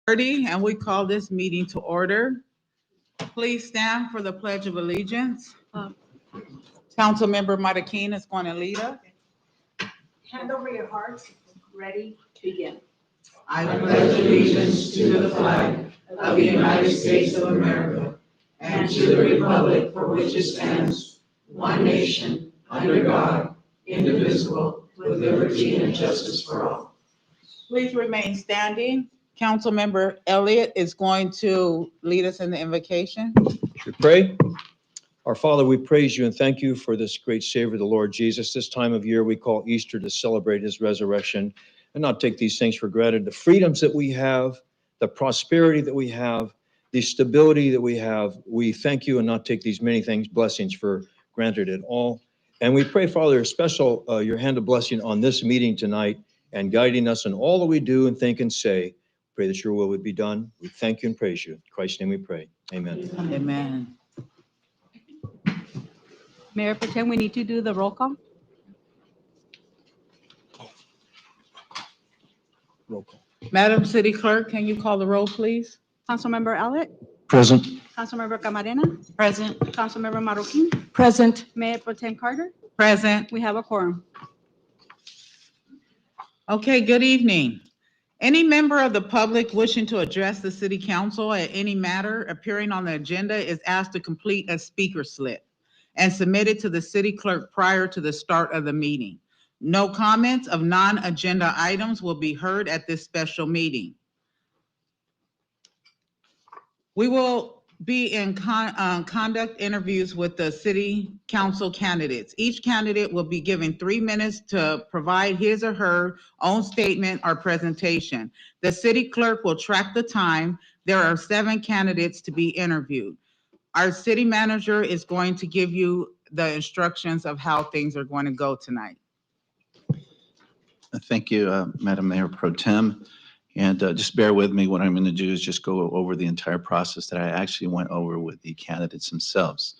And we call this meeting to order. Please stand for the Pledge of Allegiance. Councilmember Marroquin is going to lead us. Hand over your hearts. Ready, begin. I pledge allegiance to the flag of the United States of America and to the republic for which it stands, one nation, under God, indivisible, with liberty and justice for all. Please remain standing. Councilmember Elliott is going to lead us in the invocation. We pray. Our Father, we praise you and thank you for this great Savior, the Lord Jesus. This time of year we call Easter to celebrate his resurrection and not take these things for granted. The freedoms that we have, the prosperity that we have, the stability that we have, we thank you and not take these many things, blessings for granted at all. And we pray, Father, special your hand of blessing on this meeting tonight and guiding us in all that we do and think and say. Pray that your will would be done. We thank you and praise you. In Christ's name we pray. Amen. Amen. Mayor Pretend, we need to do the roll call. Roll call. Madam City Clerk, can you call the roll, please? Councilmember Elliott, Present. Councilmember Camarena, Present. Councilmember Marroquin, Present. Mayor Pretend Carter. Present. We have a quorum. Okay, good evening. Any member of the public wishing to address the city council at any matter appearing on the agenda is asked to complete a speaker slip and submit it to the city clerk prior to the start of the meeting. No comments of non-agenda items will be heard at this special meeting. We will be in conduct interviews with the city council candidates. Each candidate will be given 3 minutes to provide his or her own statement or presentation. The city clerk will track the time. There are 7 candidates to be interviewed. Our city manager is going to give you the instructions of how things are going to go tonight. Thank you, Madam Mayor Pro Tem. And just bear with me. What I'm going to do is just go over the entire process that I actually went over with the candidates themselves.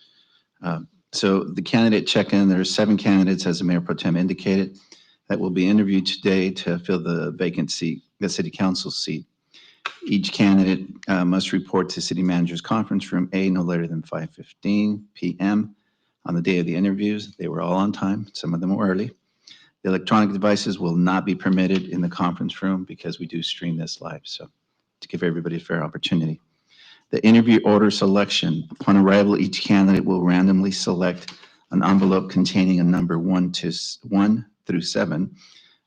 So the candidate check-in, there are 7 candidates, as the Mayor Pro Tem indicated, that will be interviewed today to fill the vacant seat, the city council seat. Each candidate must report to city manager's conference room A no later than 5:15 p.m. on the day of the interviews. They were all on time. Some of them were early. The electronic devices will not be permitted in the conference room because we do stream this live, so to give everybody a fair opportunity. The interview order selection. Upon arrival, each candidate will randomly select an envelope containing a number 1 through 7.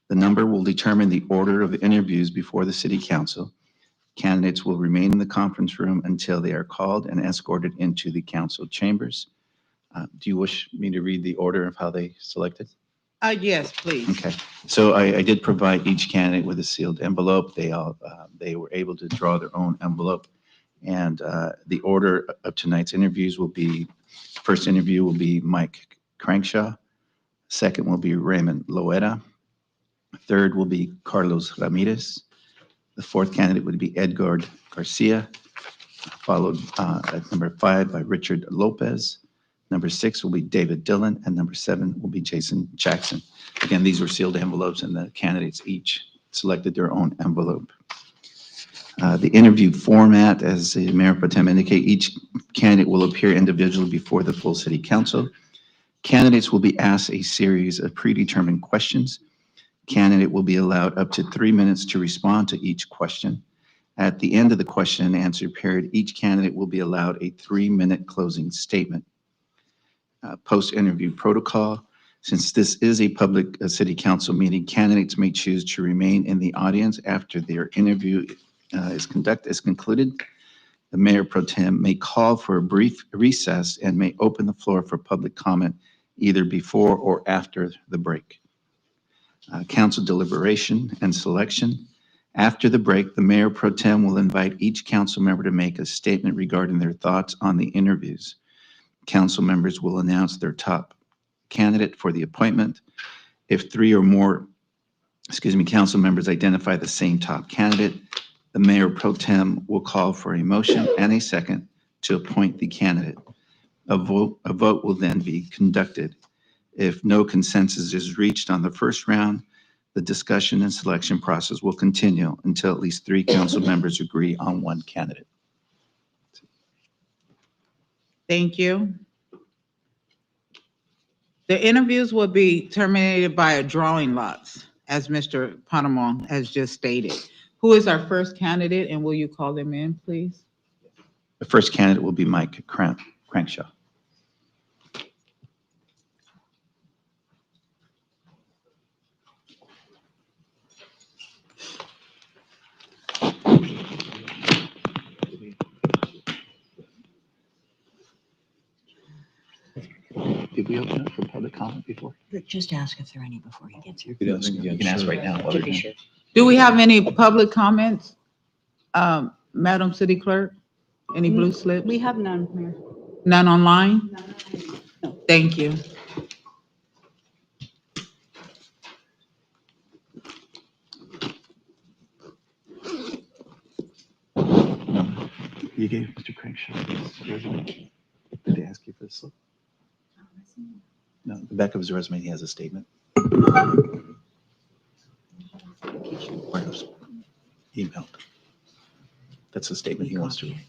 The number will determine the order of interviews before the city council. Candidates will remain in the conference room until they are called and escorted into the council chambers. Do you wish me to read the order of how they selected? Yes, please. Okay, so I did provide each candidate with a sealed envelope. They were able to draw their own envelope. And the order of tonight's interviews will be, first interview will be Mike Crankshaw. Second will be Raymond Loera. Third will be Carlos Ramirez. The fourth candidate would be Edgar Garcia, followed at number 5 by Richard Lopez. Number 6 will be David Dillon, and number 7 will be Jason Jackson. Again, these were sealed envelopes, and the candidates each selected their own envelope. The interview format, as the Mayor Pro Tem indicated, each candidate will appear individually before the full city council. Candidates will be asked a series of predetermined questions. Candidate will be allowed up to 3 minutes to respond to each question. At the end of the question and answer period, each candidate will be allowed a 3-minute closing statement. Post-interview protocol. Since this is a public city council meeting, candidates may choose to remain in the audience after their interview is concluded. The Mayor Pro Tem may call for a brief recess and may open the floor for public comment either before or after the break. Council deliberation and selection. After the break, the Mayor Pro Tem will invite each council member to make a statement regarding their thoughts on the interviews. Council members will announce their top candidate for the appointment. If 3 or more, council members identify the same top candidate, the Mayor Pro Tem will call for a motion and a second to appoint the candidate. A vote will then be conducted. If no consensus is reached on the first round, The discussion and selection process will continue until at least 3 council members agree on one candidate. Thank you. The interviews will be terminated by a drawing lots, as Mr. Panama has just stated. Who is our first candidate, and will you call them in, please? The first candidate will be Mike Crankshaw. Did we open up for public comment before? Just ask if there are any before he gets here. You can ask right now. To be sure. Do we have any public comments? Madam City Clerk, any blue slips? We have none, Mayor. None online? Thank you. No. You gave Mr. Crankshaw his resume. Did they ask you for the slip? No, the back of his resume, he has a statement. Where's emailed? That's the statement he wants to read.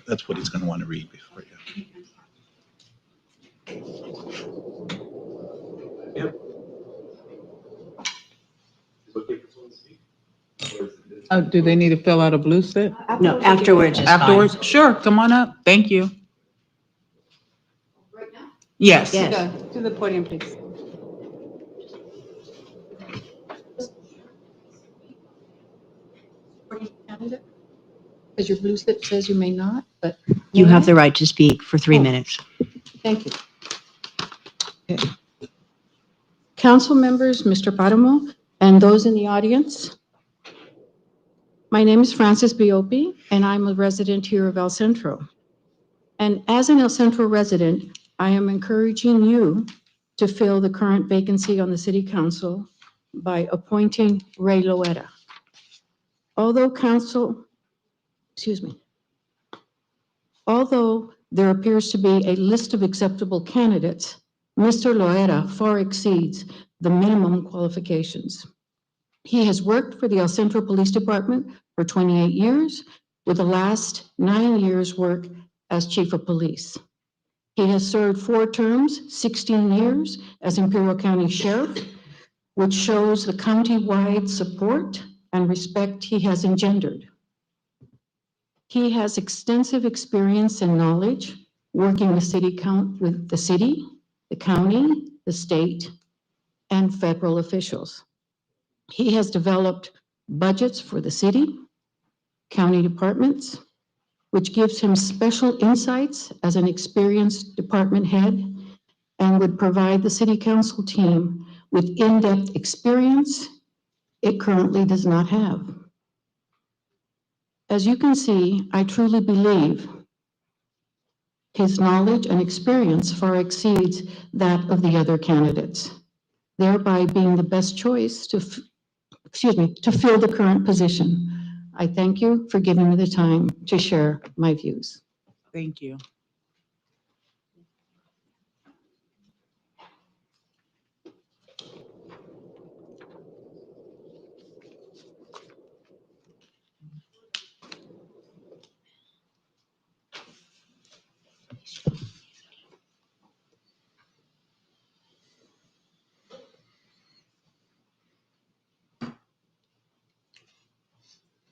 That's what he's going to want to read before you. Do they need to fill out a blue slip? No, afterwards is fine. Afterwards? Sure, come on up. Thank you. Right now? Yes. Yes. To the podium, please. Because your blue slip says you may not, but. You have the right to speak for 3 minutes. Thank you. Okay. Council members, Mr. Paramo, and those in the audience. My name is Frances Biopi, and I'm a resident here of El Centro. And as an El Centro resident, I am encouraging you to fill the current vacancy on the city council by appointing Ray Loera. Although there appears to be a list of acceptable candidates, Mr. Loera far exceeds the minimum qualifications. He has worked for the El Centro Police Department for 28 years, with the last 9 years' work as chief of police. He has served 4 terms, 16 years as Imperial County Sheriff, which shows the county-wide support and respect he has engendered. He has extensive experience and knowledge working with the city, the county, the state, and federal officials. He has developed budgets for the city, county departments, which gives him special insights as an experienced department head and would provide the city council team with in-depth experience it currently does not have. As you can see, I truly believe his knowledge and experience far exceeds that of the other candidates, thereby being the best choice to fill the current position. I thank you for giving me the time to share my views. Thank you.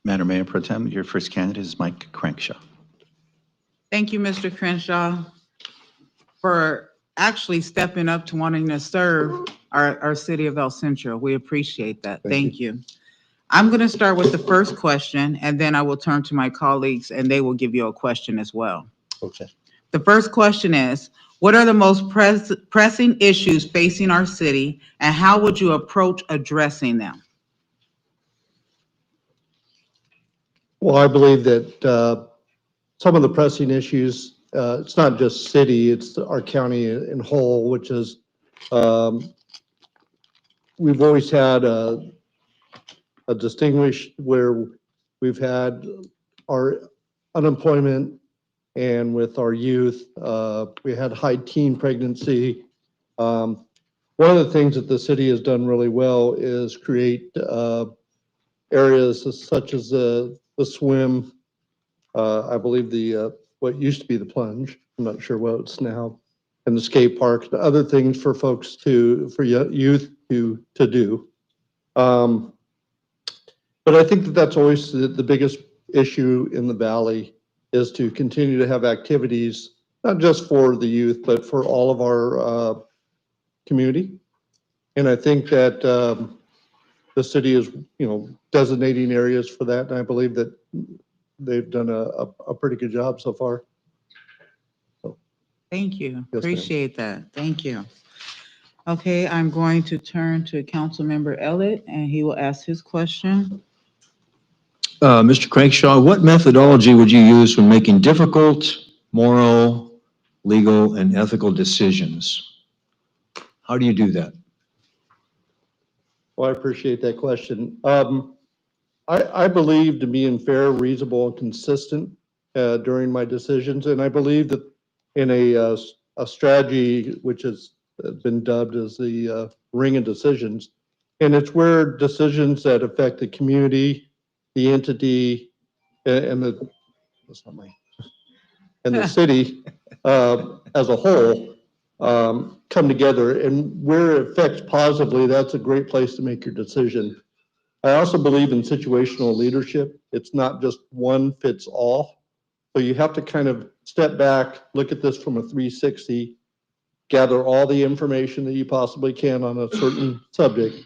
Madam Mayor Pro Tem, your first candidate is Mike Crankshaw. Thank you, Mr. Crenshaw, for actually stepping up to wanting to serve our city of El Centro. We appreciate that. Thank you. I'm going to start with the first question, and then I will turn to my colleagues, and they will give you a question as well. Okay. The first question is, what are the most pressing issues facing our city, and how would you approach addressing them? Well, I believe that some of the pressing issues, it's not just city, it's our county in whole, which is we've always had a distinguished where we've had our unemployment and with our youth. We had high teen pregnancy. One of the things that the city has done really well is create areas such as the swim, I believe what used to be the plunge, I'm not sure what it's now, and the skate park, the other things for folks for youth to do. But I think that that's always the biggest issue in the valley, is to continue to have activities, not just for the youth, but for all of our community. And I think that the city is, designating areas for that, and I believe that they've done a pretty good job so far. Thank you. ma'am. Appreciate that. Thank you. Okay, I'm going to turn to Councilmember Elliott, and he will ask his question. Mr. Crankshaw, what methodology would you use when making difficult moral, legal, and ethical decisions? How do you do that? Well, I appreciate that question. I believe to being fair, reasonable, and consistent during my decisions, and I believe that in a strategy which has been dubbed as the ring of decisions, and it's where decisions that affect the community, the entity, and that's not my, and the city as a whole come together, and where it affects positively, that's a great place to make your decision. I also believe in situational leadership. It's not just one fits all. So you have to kind of step back, look at this from a 360, gather all the information that you possibly can on a certain subject,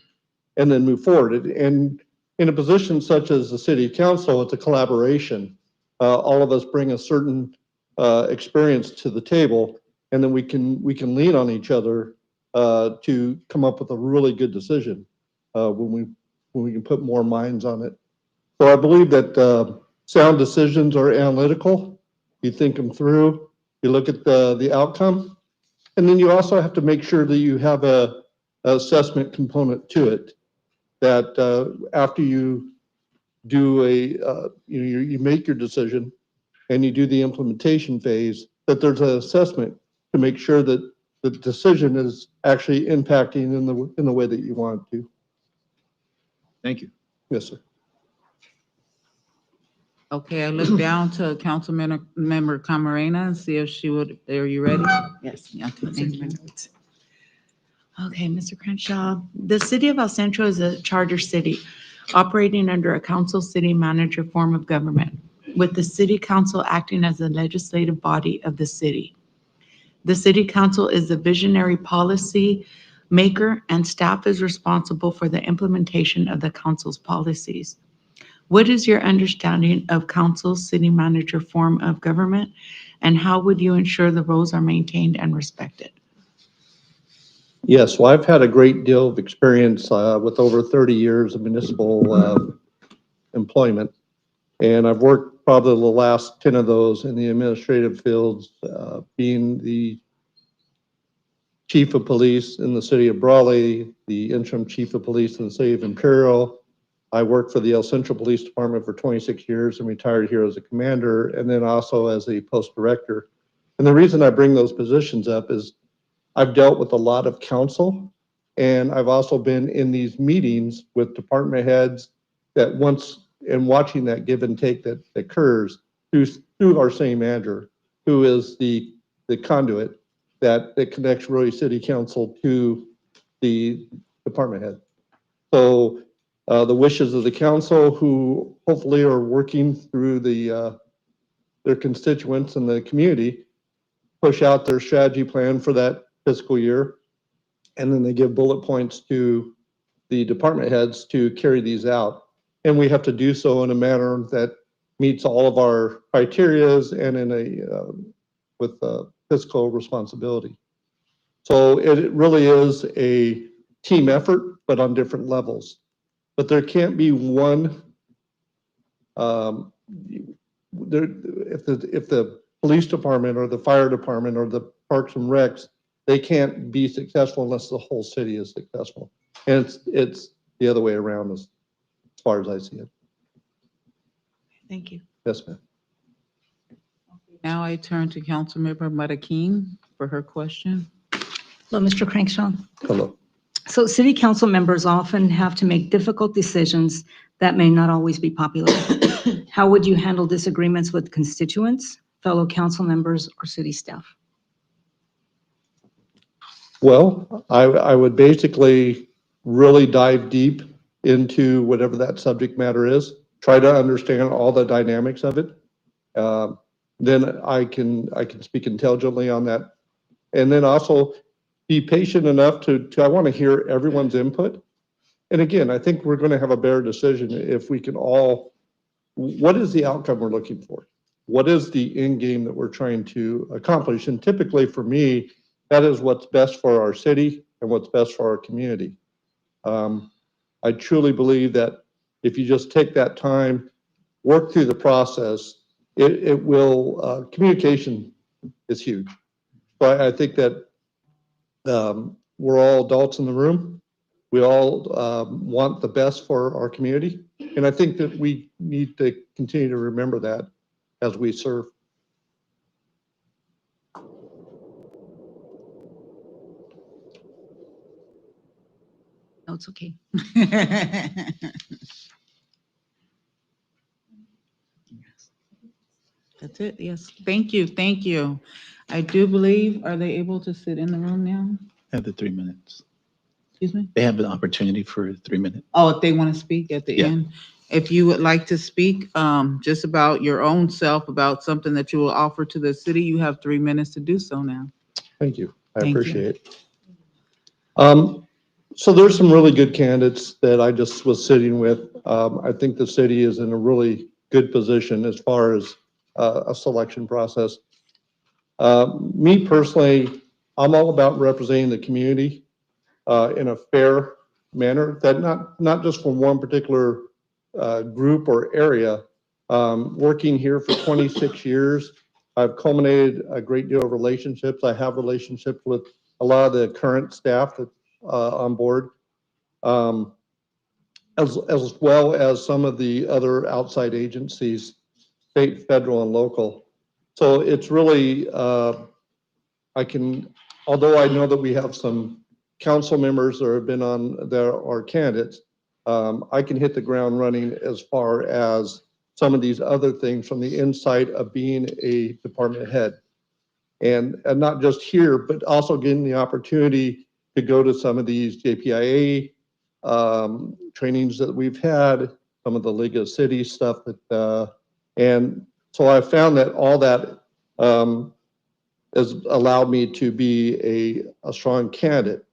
and then move forward. And in a position such as the city council, it's a collaboration. All of us bring a certain experience to the table, and then we can lean on each other to come up with a really good decision when we can put more minds on it. So I believe that sound decisions are analytical. You think them through, you look at the outcome, and then you also have to make sure that you have a assessment component to it, that after you do you make your decision and you do the implementation phase, that there's an assessment to make sure that the decision is actually impacting in the way that you want it to. Thank you. Yes, sir. Okay, I look down to Councilmember Camarena and see if she would, are you ready? Yes. Yeah, okay, thank you. Okay, Mr. Crenshaw, the city of El Centro is a charter city operating under a council city manager form of government, with the city council acting as the legislative body of the city. The city council is the visionary policy maker, and staff is responsible for the implementation of the council's policies. What is your understanding of council city manager form of government, and how would you ensure the roles are maintained and respected? Yes, well, I've had a great deal of experience with over 30 years of municipal employment, and I've worked probably the last 10 of those in the administrative fields, being the chief of police in the city of Brawley, the interim chief of police in the city of Imperial. I worked for the El Centro Police Department for 26 years and retired here as a commander, and then also as a post director. And the reason I bring those positions up is I've dealt with a lot of council, and I've also been in these meetings with department heads that watching that give and take that occurs through our city manager, who is the conduit that connects really city council to the department head. So the wishes of the council, who hopefully are working through their constituents and the community, push out their strategy plan for that fiscal year, and then they give bullet points to the department heads to carry these out. And we have to do so in a manner that meets all of our criterias and with fiscal responsibility. So it really is a team effort, but on different levels. But there can't be one. If the police department or the fire department or the parks and recs, they can't be successful unless the whole city is successful. And it's the other way around as far as I see it. Thank you. Yes, ma'am. Now I turn to Councilmember Matakin for her question. Hello, Mr. Crankshaw. Hello. So city council members often have to make difficult decisions that may not always be popular. How would you handle disagreements with constituents, fellow council members, or city staff? Well, I would basically really dive deep into whatever that subject matter is, try to understand all the dynamics of it. Then I can speak intelligently on that. And then also be patient enough I want to hear everyone's input. And again, I think we're going to have a better decision if we can all, what is the outcome we're looking for? What is the end game that we're trying to accomplish? And typically for me, that is what's best for our city and what's best for our community. I truly believe that if you just take that time, work through the process, it will, communication is huge. But I think that we're all adults in the room. We all want the best for our community. And I think that we need to continue to remember that as we serve. No, it's okay. That's it, yes. Thank you, thank you. I do believe, are they able to sit in the room now? Have the 3 minutes. Excuse me? They have an opportunity for 3 minutes. Oh, if they want to speak at the Yeah. end? If you would like to speak just about your own self, about something that you will offer to the city, you have 3 minutes to do so now. Thank you. I Thank you. appreciate it. So there's some really good candidates that I just was sitting with. I think the city is in a really good position as far as a selection process. Me personally, I'm all about representing the community in a fair manner, that not just from one particular group or area. Working here for 26 years, I've culminated a great deal of relationships. I have relationships with a lot of the current staff that's on board, as well as some of the other outside agencies, state, federal, and local. So it's really, although I know that we have some council members that have been on there are candidates, I can hit the ground running as far as some of these other things from the inside of being a department head. And not just here, but also getting the opportunity to go to some of these JPIA trainings that we've had, some of the League of Cities stuff that, and so I found that all that has allowed me to be a strong candidate.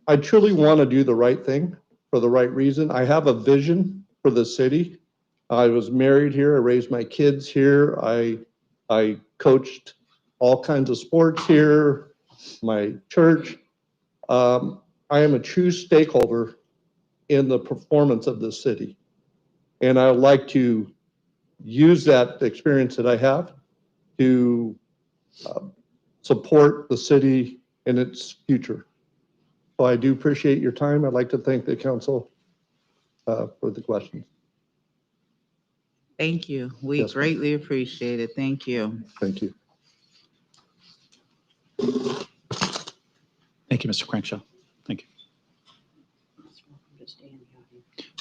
I truly want to do the right thing for the right reason. I have a vision for the city. I was married here. I raised my kids here. I coached all kinds of sports here, my church. I am a true stakeholder in the performance of the city. And I would like to use that experience that I have to support the city in its future. So I do appreciate your time. I'd like to thank the council for the questions. Thank you. We Yes, ma'am. greatly appreciate it. Thank you. Thank you. Thank you, Mr. Crankshaw. Thank you.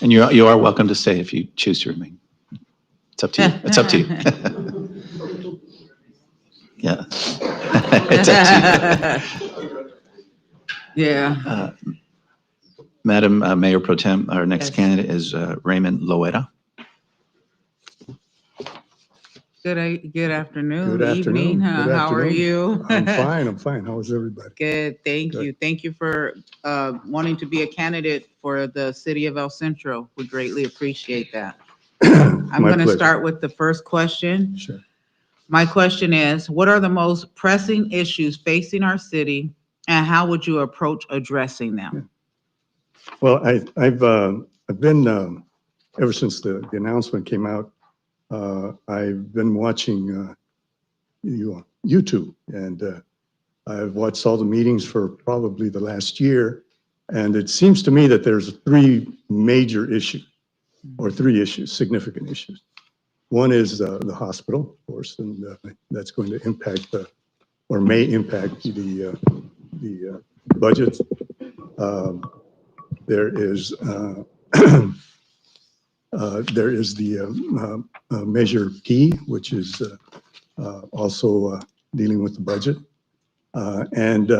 And you are welcome to stay if you choose to remain. It's up to you. It's up to you. Yeah. It's up to you. Yeah. Madam Mayor Pro Tem, our next Yes. candidate is Raymond Loera. Good afternoon, Good evening. afternoon. Good How are afternoon. you? I'm fine, I'm fine. How is everybody? Good, thank Good. you. Thank you for wanting to be a candidate for the city of El Centro. We greatly appreciate that. I'm My going to pleasure. start with the first question. Sure. My question is, what are the most pressing issues facing our city, and how would you approach addressing them? Well, I've been, ever since the announcement came out, I've been watching YouTube, and I've watched all the meetings for probably the last year, and it seems to me that there's three major issues, or three issues, significant issues. One is the hospital, of course, and that's going to impact or may impact the budget. There is there is the Measure P, which is also dealing with the budget. And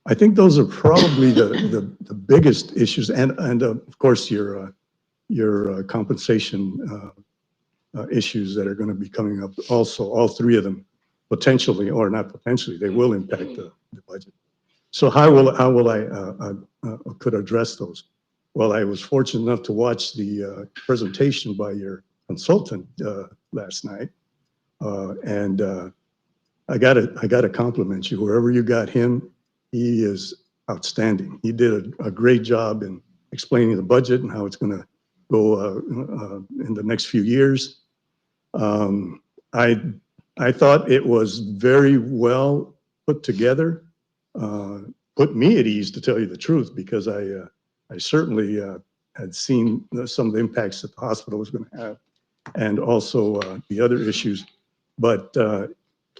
I think those are probably the biggest issues. And of course, your compensation issues that are going to be coming up also, all three of them potentially, or not potentially, they will impact the budget. So how will I could address those? Well, I was fortunate enough to watch the presentation by your consultant last night, and I gotta compliment you. Wherever you got him, he is outstanding. He did a great job in explaining the budget and how it's going to go in the next few years. I thought it was very well put together. Put me at ease, to tell you the truth, because I certainly had seen some of the impacts that the hospital was going to have, and also the other issues. But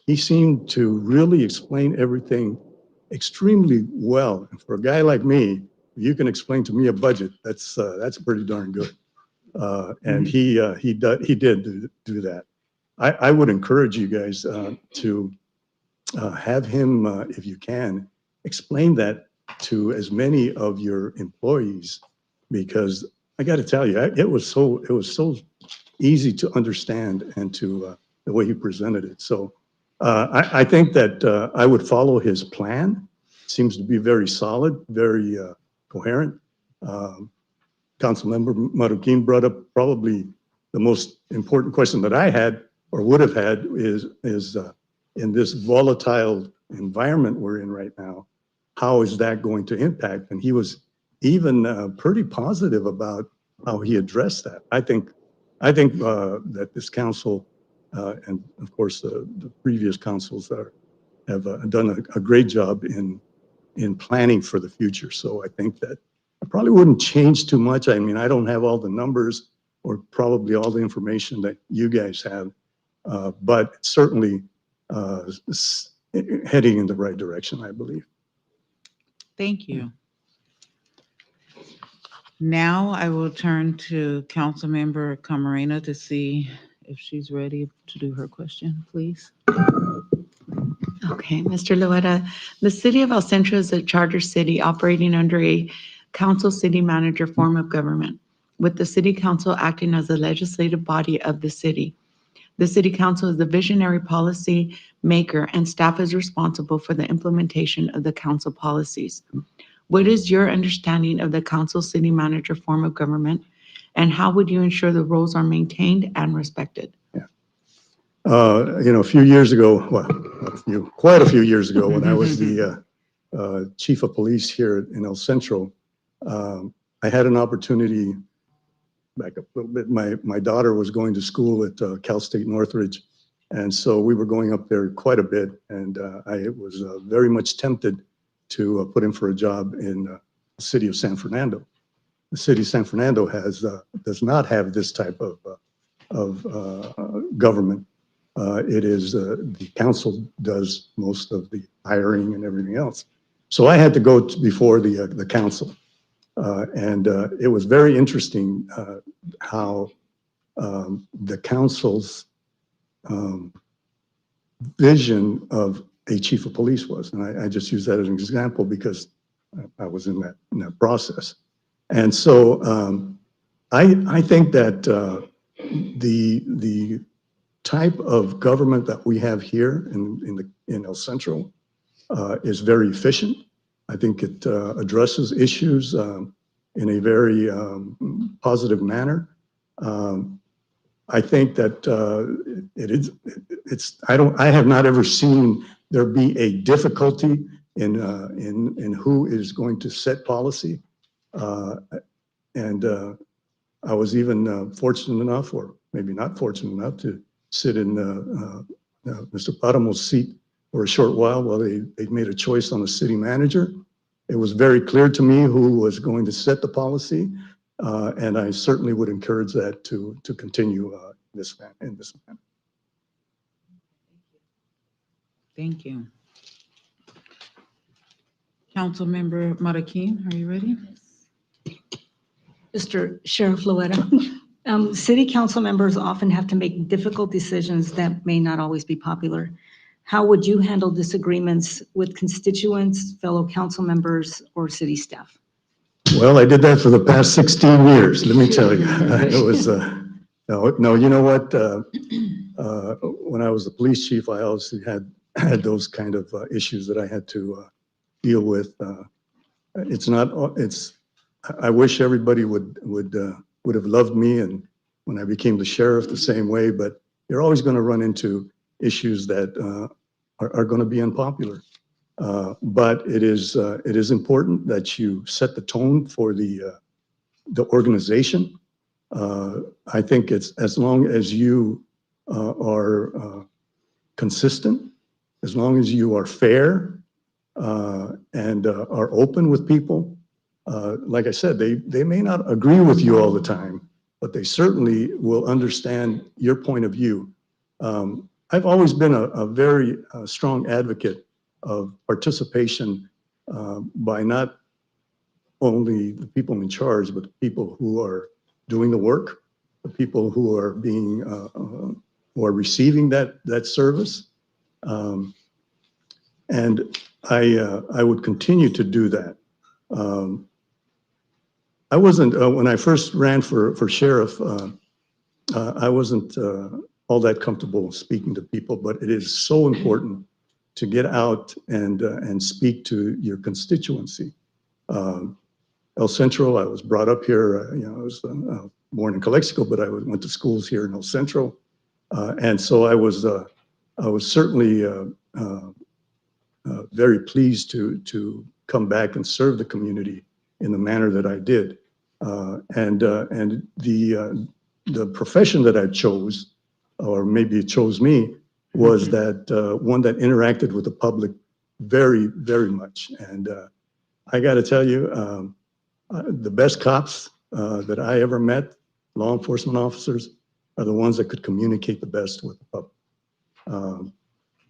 he seemed to really explain everything extremely well. And for a guy like me, you can explain to me a budget. That's pretty darn good. And he did do that. I would encourage you guys to have him, if you can, explain that to as many of your employees, because I got to tell you, it was so easy to understand, and to the way he presented it. So I think that I would follow his plan. Seems to be very solid, very coherent. Councilmember Marroquin brought up probably the most important question that I had or would have had is in this volatile environment we're in right now, how is that going to impact? And he was even pretty positive about how he addressed that. I think that this council and of course the previous councils have done a great job in planning for the future. So I think that I probably wouldn't change too much. I mean, I don't have all the numbers or probably all the information that you guys have, but certainly heading in the right direction, I believe. Thank you. Now I will turn to Councilmember Camarena to see if she's ready to do her question, please. Okay, Mr. Loera, the city of El Centro is a charter city operating under a council city manager form of government, with the city council acting as the legislative body of the city. The city council is the visionary policy maker, and staff is responsible for the implementation of the council policies. What is your understanding of the council city manager form of government, and how would you ensure the roles are maintained and respected? A few years ago, well, quite a few years ago, when I was the chief of police here in El Centro, I had an opportunity, back up a little bit, my daughter was going to school at Cal State Northridge, and so we were going up there quite a bit, and I was very much tempted to put in for a job in the city of San Fernando. The city of San Fernando does not have this type of government. It is the council does most of the hiring and everything else. So I had to go before the council, and it was very interesting how the council's vision of a chief of police was, and I just use that as an example because I was in that process. And so I think that the type of government that we have here in El Centro is very efficient. I think it addresses issues in a very positive manner. I think that I have not ever seen there be a difficulty in who is going to set policy. And I was even fortunate enough, or maybe not fortunate enough, to sit in Mr. Paramo's seat for a short while they made a choice on the city manager. It was very clear to me who was going to set the policy, and I certainly would encourage that to continue in this manner. Thank you. Councilmember Marroquin, are you ready? Mr. Sheriff Loera, city council members often have to make difficult decisions that may not always be popular. How would you handle disagreements with constituents, fellow council members, or city staff? Well, I did that for the past 16 years, let me tell you. It was, no, you know what? When I was the police chief, I also had those kind of issues that I had to deal with. I wish everybody would have loved me, and when I became the sheriff the same way, but you're always going to run into issues that are going to be unpopular. But it is important that you set the tone for the organization. I think it's as long as you are consistent, as long as you are fair and are open with people. Like I said, they may not agree with you all the time, but they certainly will understand your point of view. I've always been a very strong advocate of participation by not only the people in charge, but the people who are doing the work, the people who are being who are receiving that service, and I would continue to do that. I wasn't when I first ran for sheriff. I wasn't all that comfortable speaking to people, but it is so important to get out and speak to your constituency. El Centro, I was brought up here, I was born in Calexico, but I went to schools here in El Centro. And so I was certainly very pleased to come back and serve the community in the manner that I did. And the profession that I chose, or maybe it chose me, was that one that interacted with the public very, very much. And I got to tell you, the best cops that I ever met, law enforcement officers, are the ones that could communicate the best with the public.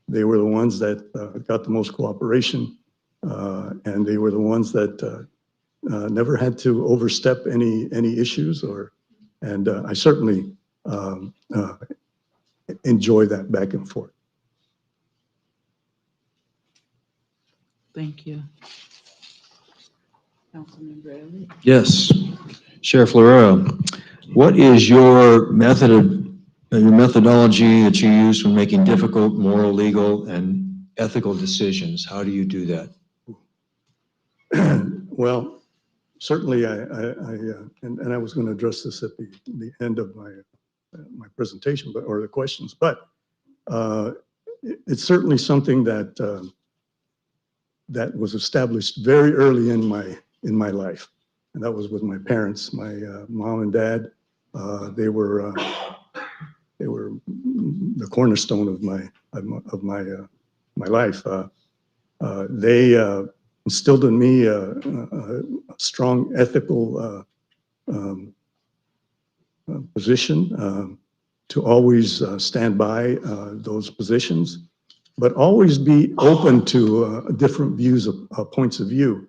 They were the ones that got the most cooperation, and they were the ones that never had to overstep any issues, and I certainly enjoy that back and forth. Thank you. Councilmember Elliott. Yes. Sheriff Loera, what is your methodology that you use when making difficult moral, legal, and ethical decisions? How do you do that? Well, certainly and I was going to address this at the end of my presentation, or the questions, but it's certainly something that was established very early in my life, and that was with my parents, my mom and dad. They were the cornerstone of my life. They instilled in me a strong ethical position to always stand by those positions, but always be open to different views of points of view.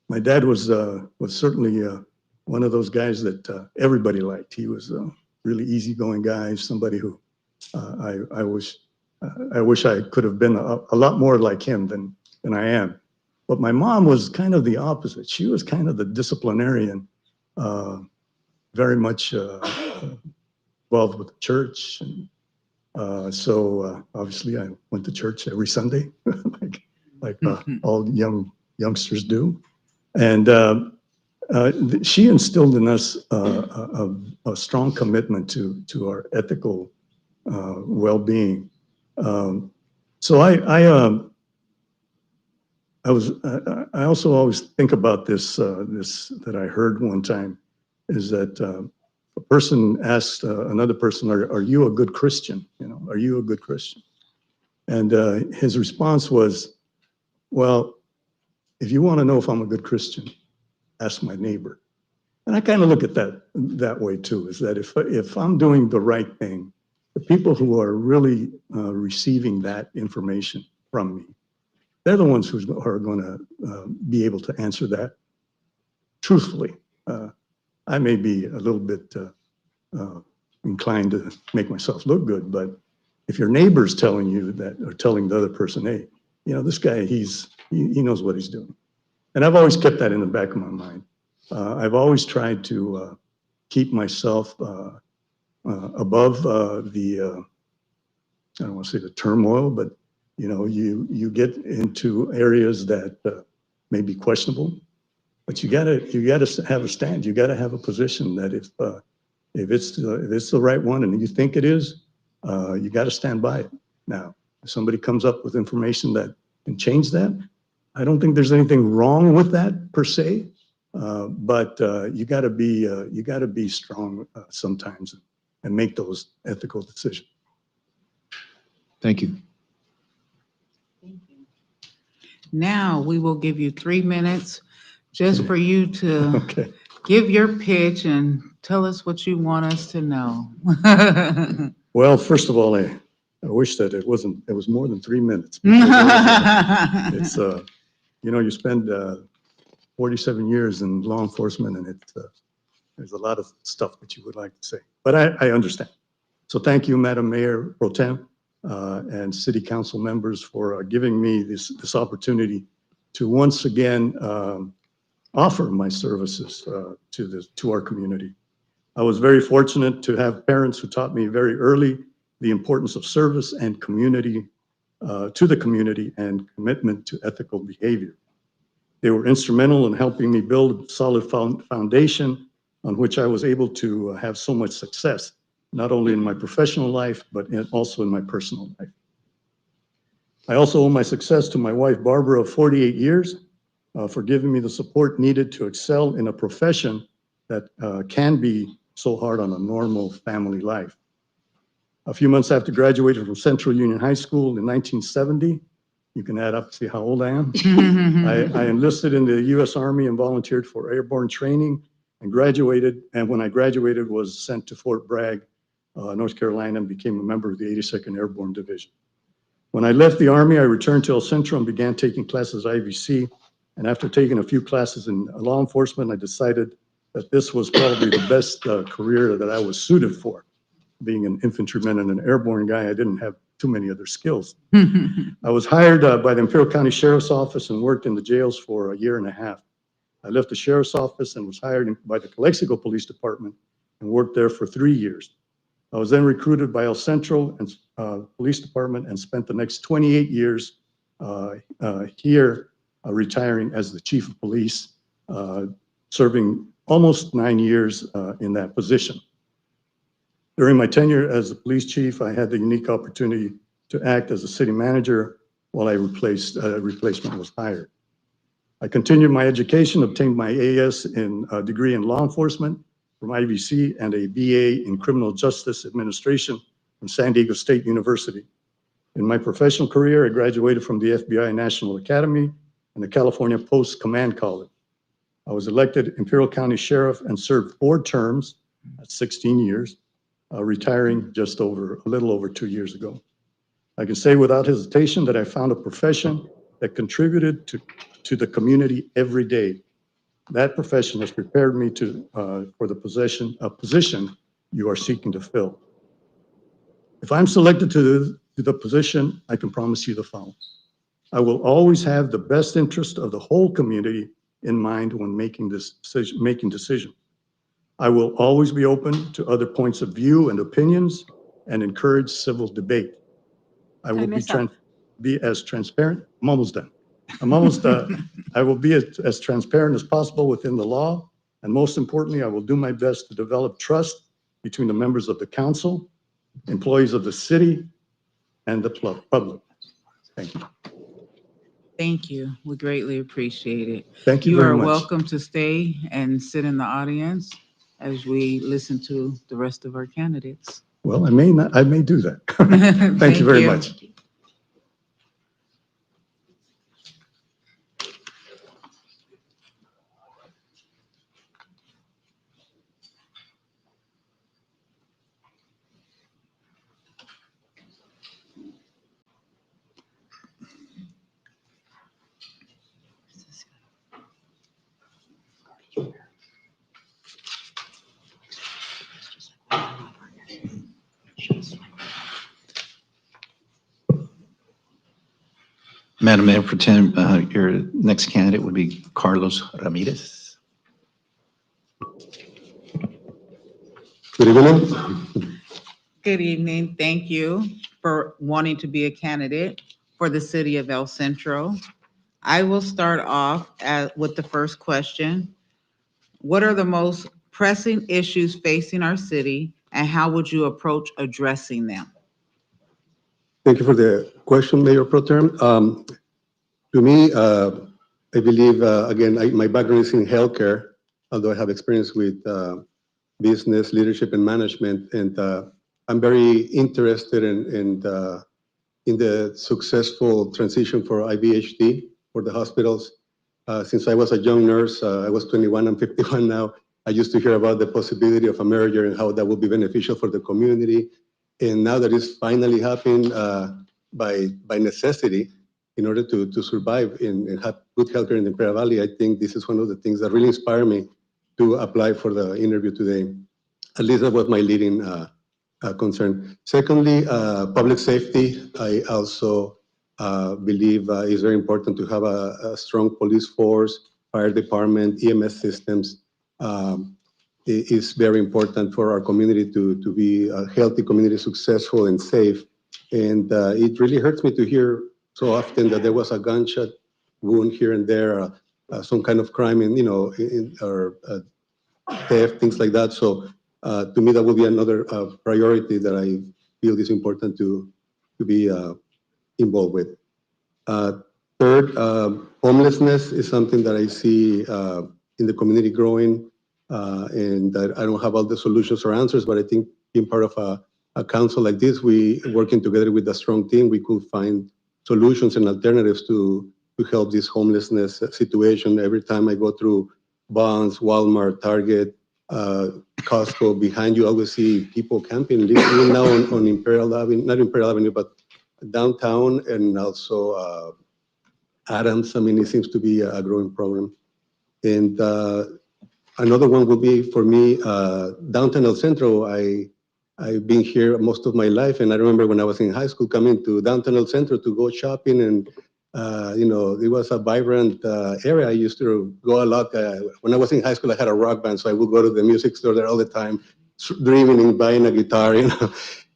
My dad was certainly one of those guys that everybody liked. He was a really easygoing guy, somebody who I wish I could have been a lot more like him than I am. But my mom was kind of the opposite. She was kind of the disciplinarian, very much involved with the church. And so obviously I went to church every Sunday, like all youngsters do. And she instilled in us a strong commitment to our ethical well-being. So I also always think about this that I heard one time, is that a person asked another person, are you a good Christian? Are you a good Christian? And his response was, well, if you want to know if I'm a good Christian, ask my neighbor. And I kind of look at that way too, is that if I'm doing the right thing, the people who are really receiving that information from me, they're the ones who are going to be able to answer that truthfully. I may be a little bit inclined to make myself look good, but if your neighbor's telling you that, or telling the other person, hey, this guy, he knows what he's doing. And I've always kept that in the back of my mind. I've always tried to keep myself above the, I don't want to say the turmoil, but you get into areas that may be questionable, but you gotta have a stand. You gotta have a position that if it's the right one and you think it is, you gotta stand by it. Now, if somebody comes up with information that can change that, I don't think there's anything wrong with that per se, but you gotta be strong sometimes and make those ethical decisions. Thank you. Now, we will give you 3 minutes just for you to Okay. give your pitch and tell us what you want us to know. Well, first of all, I wish that it was more than 3 minutes. It's, you spend 47 years in law enforcement and there's a lot of stuff that you would like to say, but I understand. So thank you, Madam Mayor Pro Tem, and City Council members for giving me this opportunity to once again offer my services to our community. I was very fortunate to have parents who taught me very early the importance of service and community to the community and commitment to ethical behavior. They were instrumental in helping me build a solid foundation on which I was able to have so much success, not only in my professional life, but also in my personal life. I also owe my success to my wife, Barbara, of 48 years, for giving me the support needed to excel in a profession that can be so hard on a normal family life. A few months after graduating from Central Union High School in 1970, you can add up to see how old I am. I enlisted in the U.S. Army and volunteered for airborne training and graduated. And when I graduated, was sent to Fort Bragg, North Carolina, and became a member of the 82nd Airborne Division. When I left the Army, I returned to El Centro and began taking classes at IVC. And after taking a few classes in law enforcement, I decided that this was probably the best career that I was suited for. Being an infantryman and an airborne guy, I didn't have too many other skills. I was hired by the Imperial County Sheriff's Office and worked in the jails for a year and a half. I left the Sheriff's Office and was hired by the Calexico Police Department and worked there for 3 years. I was then recruited by El Centro and Police Department and spent the next 28 years here, retiring as the Chief of Police, serving almost 9 years in that position. During my tenure as the police chief, I had the unique opportunity to act as a city manager while a replacement was hired. I continued my education, obtained my AS in a degree in law enforcement from IVC and a BA in criminal justice administration from San Diego State University. In my professional career, I graduated from the FBI National Academy and the California Post Command College. I was elected Imperial County Sheriff and served 4 terms at 16 years. Retiring just a little over 2 years ago. I can say without hesitation that I found a profession that contributed to the community every day. That profession has prepared me for the position you are seeking to fill. If I'm selected to the position, I can promise you the following. I will always have the best interest of the whole community in mind when making decisions. I will always be open to other points of view and opinions and encourage civil debate. I will be as transparent. I'm almost done. I will be as transparent as possible within the law. And most importantly, I will do my best to develop trust between the members of the council, employees of the city, and the public. Thank you. Thank you. We greatly appreciate it. Thank you very You are much. welcome to stay and sit in the audience as we listen to the rest of our candidates. Well, I may do that. Thank you very much. Madam Mayor Pro Tem, your next candidate would be Carlos Ramirez. Good evening. Good evening. Thank you for wanting to be a candidate for the city of El Centro. I will start off with the first question. What are the most pressing issues facing our city, and how would you approach addressing them? Thank you for the question, Mayor Pro Tem. To me, I believe, again, my background is in healthcare, although I have experience with business, leadership, and management. And I'm very interested in the successful transition for IVHD for the hospitals. Since I was a young nurse, I was 21, I'm 51 now. I used to hear about the possibility of a merger and how that would be beneficial for the community. And now that it's finally happened by necessity, in order to survive and have good healthcare in the Imperial Valley, I think this is one of the things that really inspired me to apply for the interview today. At least that was my leading concern. Secondly, public safety. I also believe it's very important to have a strong police force, fire department, EMS systems. It is very important for our community to be a healthy community, successful and safe. And it really hurts me to hear so often that there was a gunshot wound here and there, some kind of crime or theft, third, things like that. So to me, that will be another priority that I feel is important to be involved with. Third, homelessness is something that I see in the community growing, and that I don't have all the solutions or answers, but I think being part of a council like this, we working together with a strong team, we could find solutions and alternatives to help this homelessness situation. Every time I go through Bonds, Walmart, Target, Costco, behind you always see people camping, even now on Imperial Avenue, not Imperial Avenue, but downtown and also Adams. I mean, it seems to be a growing problem. And another one would be for me, downtown El Centro. I've been here most of my life, and I remember when I was in high school coming to downtown El Centro to go shopping, and it was a vibrant area. I used to go a lot. When I was in high school, I had a rock band, so I would go to the music store there all the time, dreaming and buying a guitar,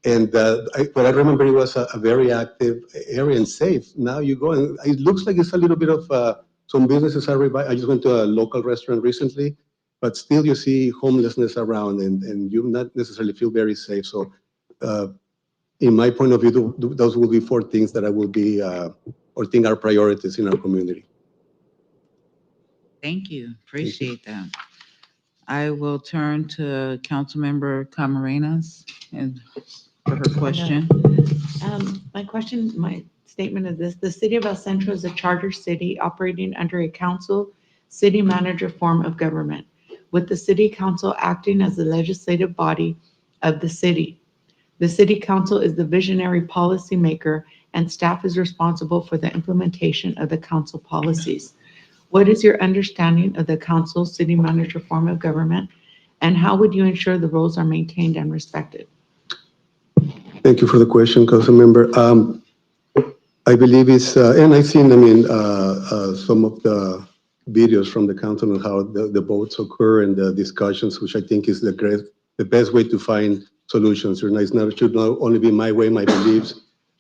And but I remember it was a very active area and safe. Now you go, and it looks like it's a little bit of some businesses are revived. I just went to a local restaurant recently, but still you see homelessness around, and you not necessarily feel very safe. So in my point of view, those will be four things that I will be or think are priorities in our community. Thank you. Appreciate that. I will turn to Councilmember Camarena and for her question. My statement is this: the city of El Centro is a charter city operating under a council city manager form of government, with the city council acting as the legislative body of the city. The city council is the visionary policy maker, and staff is responsible for the implementation of the council policies. What is your understanding of the council city manager form of government, and how would you ensure the roles are maintained and respected? Thank you for the question, Councilmember. I believe it's, and I've seen, some of the videos from the council on how the votes occur and the discussions, which I think is the best way to find solutions. It should not only be my way, my beliefs,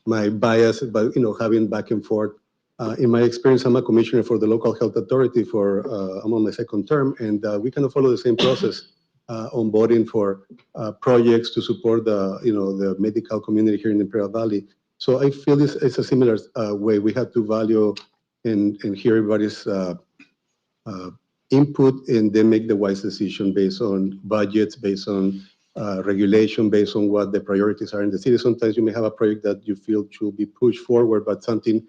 my bias, but having back and forth. In my experience, I'm a commissioner for the local health authority I'm on my second term, and we kind of follow the same process on voting for projects to support the medical community here in the Imperial Valley. So I feel it's a similar way. We have to value and hear everybody's input, and then make the wise decision based on budgets, based on regulation, based on what the priorities are in the city. Sometimes you may have a project that you feel should be pushed forward, but something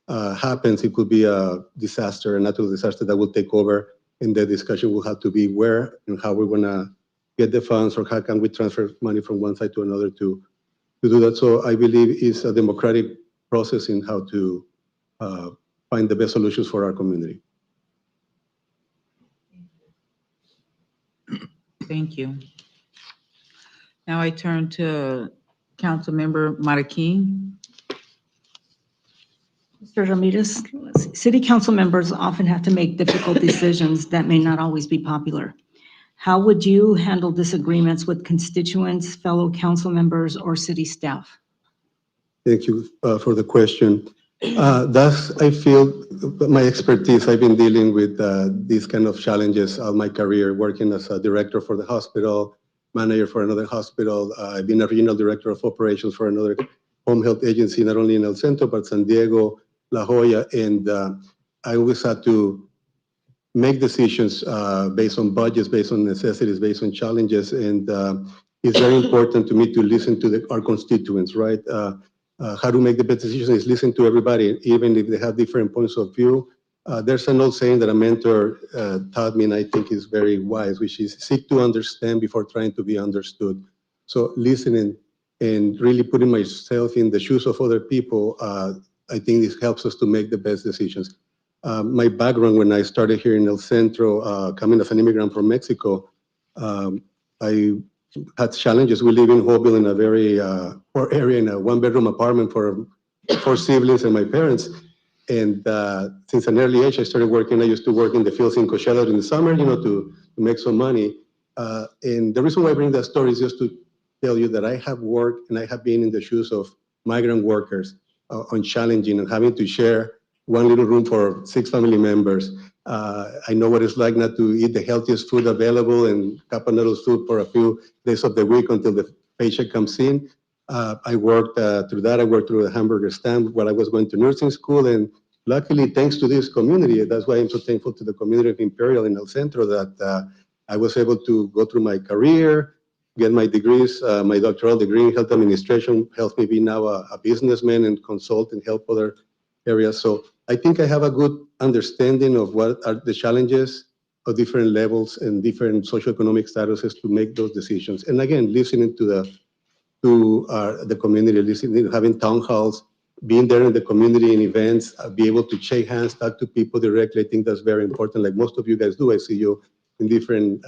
happens. It could be a disaster, a natural disaster that will take over, and the discussion will have to be where and how we're going to get the funds, or how can we transfer money from one side to another to do that. So I believe it's a democratic process in how to find the best solutions for our community. Thank you. Now I turn to Councilmember Marroquin. Mr. Ramirez, let's see. City council members often have to make difficult decisions that may not always be popular. How would you handle disagreements with constituents, fellow council members, or city staff? Thank you for the question. That's, I feel, my expertise. I've been dealing with these kind of challenges all my career, working as a director for the hospital, manager for another hospital. I've been a regional director of operations for another home health agency, not only in El Centro, but San Diego, La Jolla. And I always had to make decisions based on budgets, based on necessities, based on challenges. And it's very important to me to listen to our constituents, right? How to make the best decisions is listen to everybody, even if they have different points of view. There's an old saying that a mentor taught me, and I think is very wise, which is seek to understand before trying to be understood. So listening and really putting myself in the shoes of other people, I think this helps us to make the best decisions. My background when I started here in El Centro, coming as an immigrant from Mexico, I had challenges. We live in Hobile in a very poor area in a one-bedroom apartment for 4 siblings and my parents. And since an early age, I started working. I used to work in the fields in Coachella in the summer, to make some money. And the reason why I bring that story is just to tell you that I have worked and I have been in the shoes of migrant workers on challenging and having to share one little room for 6 family members. I know what it's like not to eat the healthiest food available and cup of noodles food for a few days of the week until the paycheck comes in. I worked through that. I worked through the hamburger stand while I was going to nursing school. And luckily, thanks to this community, that's why I'm so thankful to the community of Imperial in El Centro that I was able to go through my career, get my degrees. My doctoral degree in health administration helped me be now a businessman and consult and help other areas. So I think I have a good understanding of what are the challenges of different levels and different socioeconomic statuses to make those decisions. And again, listening to the community, listening, having town halls, being there in the community and events, be able to shake hands, talk to people directly. I think that's very important. Like most of you guys do, I see you in different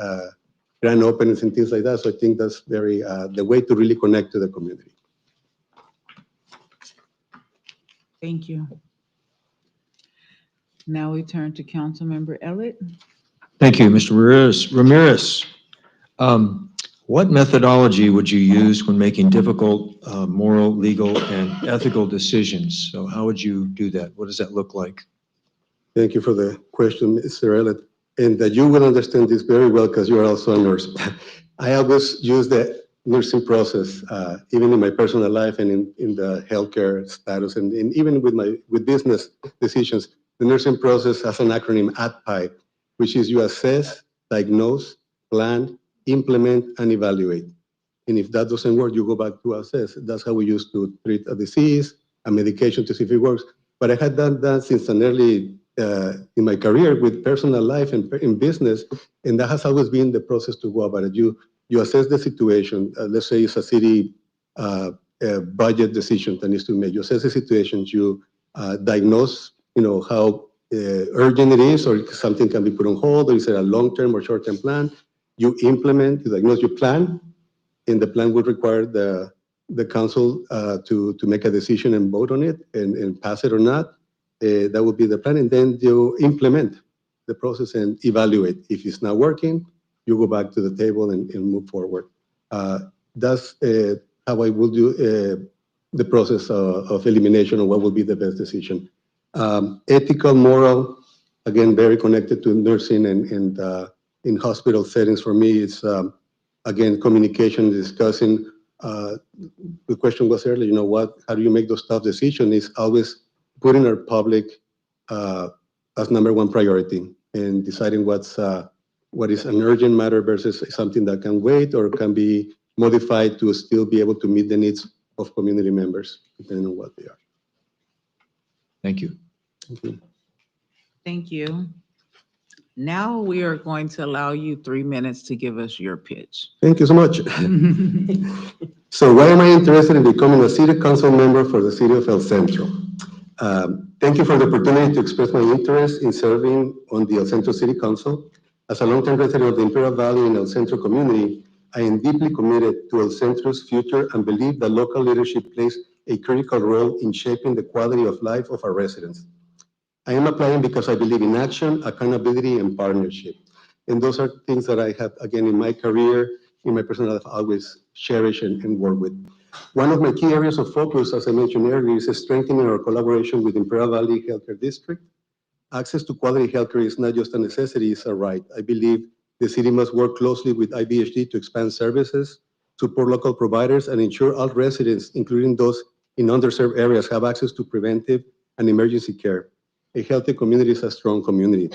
grand openings and things like that. So I think that's very the way to really connect to the community. Thank you. Now we turn to Councilmember Elliott. Thank you, Mr. Ramirez. What methodology would you use when making difficult moral, legal, and ethical decisions? So how would you do that? What does that look like? Thank you for the question, Mr. Elliott. And that you will understand this very well because you are also a nurse. I always use the nursing process, even in my personal life and in the healthcare status, and even with business decisions. The nursing process has an acronym ADPI, which is you assess, diagnose, plan, implement, and evaluate. And if that doesn't work, you go back to assess. That's how we used to treat a disease, a medication to see if it works. But I had done that since an early in my career with personal life and in business, and that has always been the process to go about it. You assess the situation. Let's say it's a city budget decision that needs to be made. You assess the situation. You diagnose, how urgent it is, or something can be put on hold, or is it a long-term or short-term plan? You implement. You diagnose. You plan, and the plan would require the council to make a decision and vote on it and pass it or not. That would be the plan, and then you implement the process and evaluate. If it's not working, you go back to the table and move forward. That's how I will do the process of elimination of what will be the best decision. Ethical, moral, again, very connected to nursing and in hospital settings. For me, it's again, communication, discussing. The question was earlier, how do you make those tough decisions? Is always putting our public as number one priority and deciding what is an urgent matter versus something that can wait or can be modified to still be able to meet the needs of community members, depending on what they are. Thank you. Thank you. Thank you. Now we are going to allow you 3 minutes to give us your pitch. Thank you so much. So why am I interested in becoming a city council member for the city of El Centro? Thank you for the opportunity to express my interest in serving on the El Centro City Council. As a long-term resident of the Imperial Valley and El Centro community, I am deeply committed to El Centro's future and believe that local leadership plays a critical role in shaping the quality of life of our residents. I am applying because I believe in action, accountability, and partnership. And those are things that I have, again, in my career, in my personal life, always cherish and work with. One of my key areas of focus, as I mentioned earlier, is strengthening our collaboration with Imperial Valley Healthcare District. Access to quality healthcare is not just a necessity, it's a right. I believe the city must work closely with IBHD to expand services, support local providers, and ensure all residents, including those in underserved areas, have access to preventive and emergency care. A healthy community is a strong community.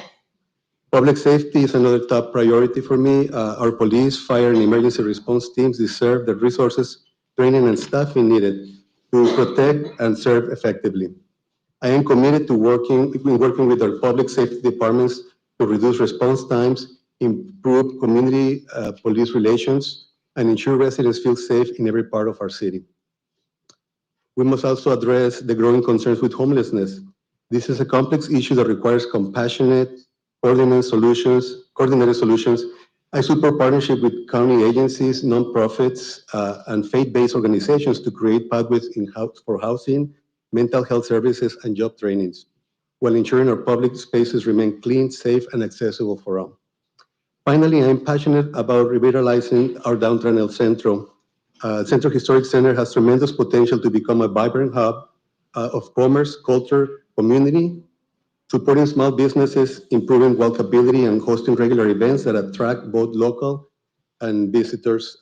Public safety is another top priority for me. Our police, fire, and emergency response teams deserve the resources, training, and staffing needed to protect and serve effectively. I am committed to working with our public safety departments to reduce response times, improve community police relations, and ensure residents feel safe in every part of our city. We must also address the growing concerns with homelessness. This is a complex issue that requires compassionate, coordinated solutions. I support partnership with county agencies, nonprofits, and faith-based organizations to create pathways for housing, mental health services, and job trainings, while ensuring our public spaces remain clean, safe, and accessible for all. Finally, I am passionate about revitalizing our downtown El Centro. Centro Historic Center has tremendous potential to become a vibrant hub of commerce, culture, community, supporting small businesses, improving walkability, and hosting regular events that attract both local and visitors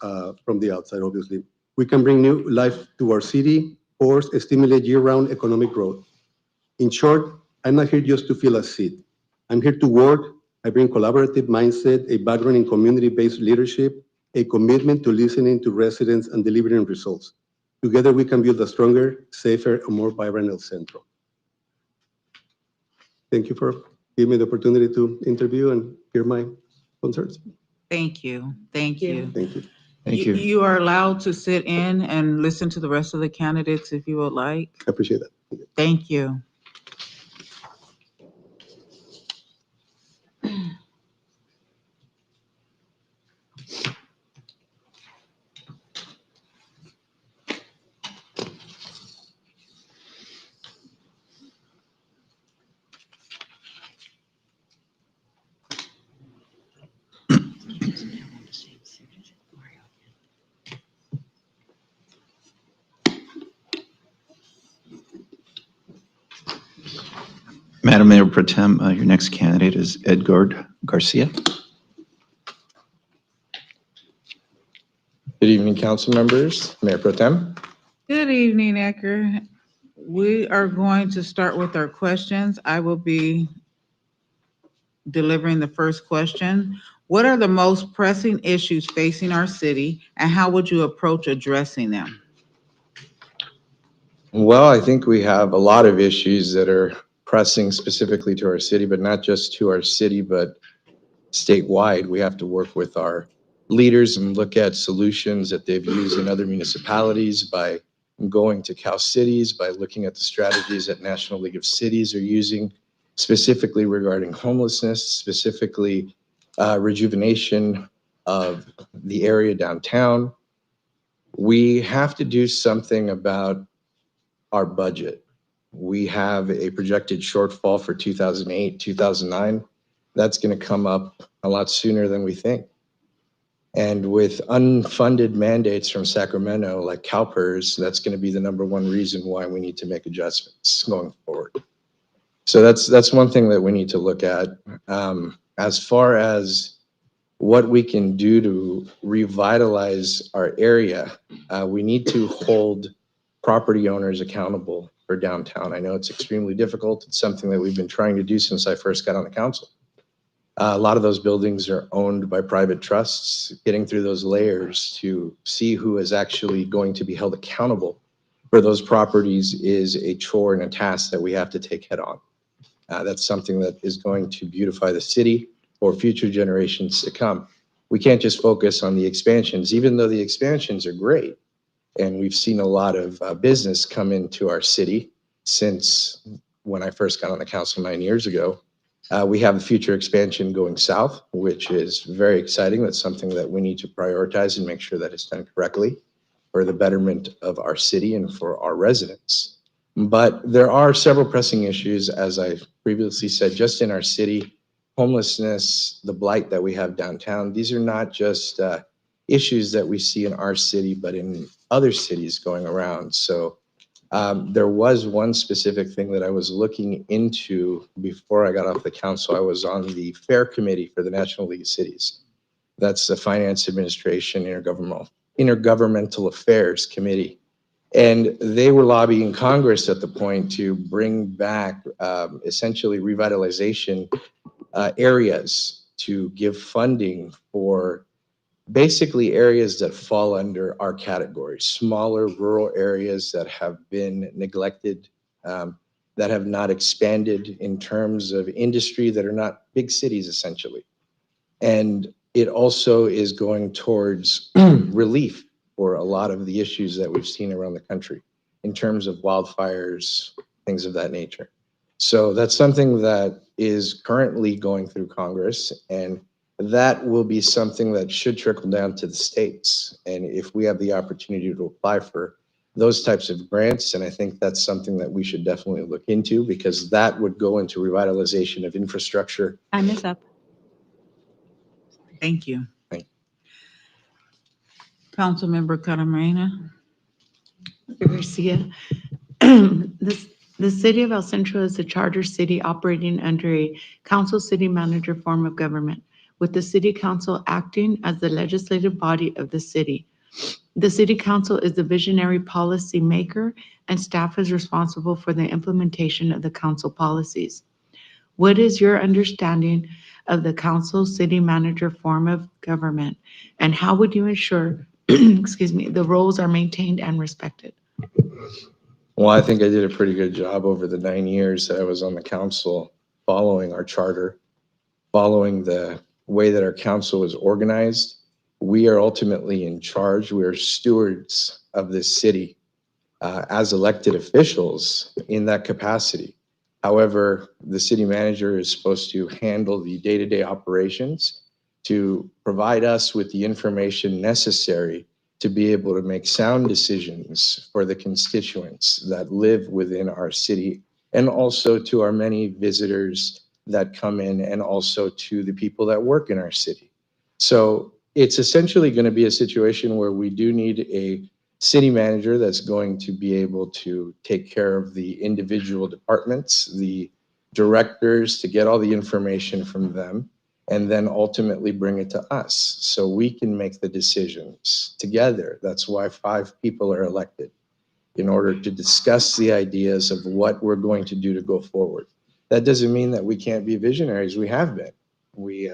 from the outside, obviously. We can bring new life to our city or stimulate year-round economic growth. In short, I'm not here just to fill a seat. I'm here to work. I bring collaborative mindset, a background in community-based leadership, a commitment to listening to residents and delivering results. Together, we can build a stronger, safer, and more vibrant El Centro. Thank you for giving me the opportunity to interview and hear my concerns. Thank you. Thank you. Thank you. Thank you. You are allowed to sit in and listen to the rest of the candidates if you would like. I appreciate that. Thank you. Madam Mayor Pro Tem, your next candidate is Edgar Garcia. Good evening, council members, Mayor Pro Tem. Good evening, Edgar. We are going to start with our questions. I will be delivering the first question. What are the most pressing issues facing our city, and how would you approach addressing them? Well, I think we have a lot of issues that are pressing specifically to our city, but not just to our city, but statewide. We have to work with our leaders and look at solutions that they've used in other municipalities by going to Cal cities, by looking at the strategies that National League of Cities are using, specifically regarding homelessness, specifically rejuvenation of the area downtown. We have to do something about our budget. We have a projected shortfall for 2008, 2009. That's going to come up a lot sooner than we think. And with unfunded mandates from Sacramento, like CalPERS, that's going to be the #1 reason why we need to make adjustments going forward. So that's one thing that we need to look at. As far as what we can do to revitalize our area, we need to hold property owners accountable for downtown. I know it's extremely difficult. It's something that we've been trying to do since I first got on the council. A lot of those buildings are owned by private trusts. Getting through those layers to see who is actually going to be held accountable for those properties is a chore and a task that we have to take head on. That's something that is going to beautify the city for future generations to come. We can't just focus on the expansions, even though the expansions are great. And we've seen a lot of business come into our city since when I first got on the council 9 years ago. We have a future expansion going south, which is very exciting. That's something that we need to prioritize and make sure that it's done correctly. for the betterment of our city and for our residents. But there are several pressing issues, as I previously said, just in our city: homelessness, the blight that we have downtown. These are not just issues that we see in our city, but in other cities going around. So there was one specific thing that I was looking into before I got off the council. I was on the FAIR Committee for the National League of Cities. That's the Finance Administration Intergovernmental Affairs Committee. And they were lobbying Congress at the point to bring back essentially revitalization areas to give funding for basically areas that fall under our category: smaller rural areas that have been neglected, that have not expanded in terms of industry, that are not big cities essentially. And it also is going towards relief for a lot of the issues that we've seen around the country in terms of wildfires, things of that nature. So that's something that is currently going through Congress, and that will be something that should trickle down to the states. And if we have the opportunity to apply for those types of grants, and I think that's something that we should definitely look into, because that would go into revitalization of infrastructure. Time is up. Thank you. Thank Councilmember Camarena. Mr. Garcia, the city of El Centro is a charter city operating under a council city manager form of government, with the city council acting as the legislative body of the city. The city council is the visionary policy maker, and staff is responsible for the implementation of the council policies. What is your understanding of the council city manager form of government, and how would you ensure, excuse me, the roles are maintained and respected? Well, I think I did a pretty good job over the 9 years that I was on the council, following our charter, following the way that our council is organized. We are ultimately in charge. We are stewards of this city as elected officials in that capacity. However, the city manager is supposed to handle the day-to-day operations, to provide us with the information necessary to be able to make sound decisions for the constituents that live within our city, and also to our many visitors that come in, and also to the people that work in our city. So it's essentially going to be a situation where we do need a city manager that's going to be able to take care of the individual departments, the directors, to get all the information from them, and then ultimately bring it to us so we can make the decisions together. That's why 5 people are elected, in order to discuss the ideas of what we're going to do to go forward. That doesn't mean that we can't be visionaries. We have been. We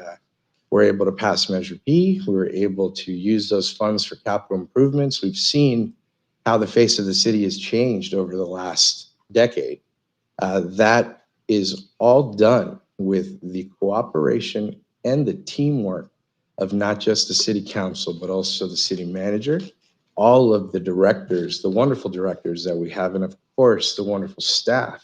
were able to pass Measure P. We were able to use those funds for capital improvements. We've seen how the face of the city has changed over the last decade. That is all done with the cooperation and the teamwork of not just the city council, but also the city manager, all of the directors, the wonderful directors that we have, and of course, the wonderful staff.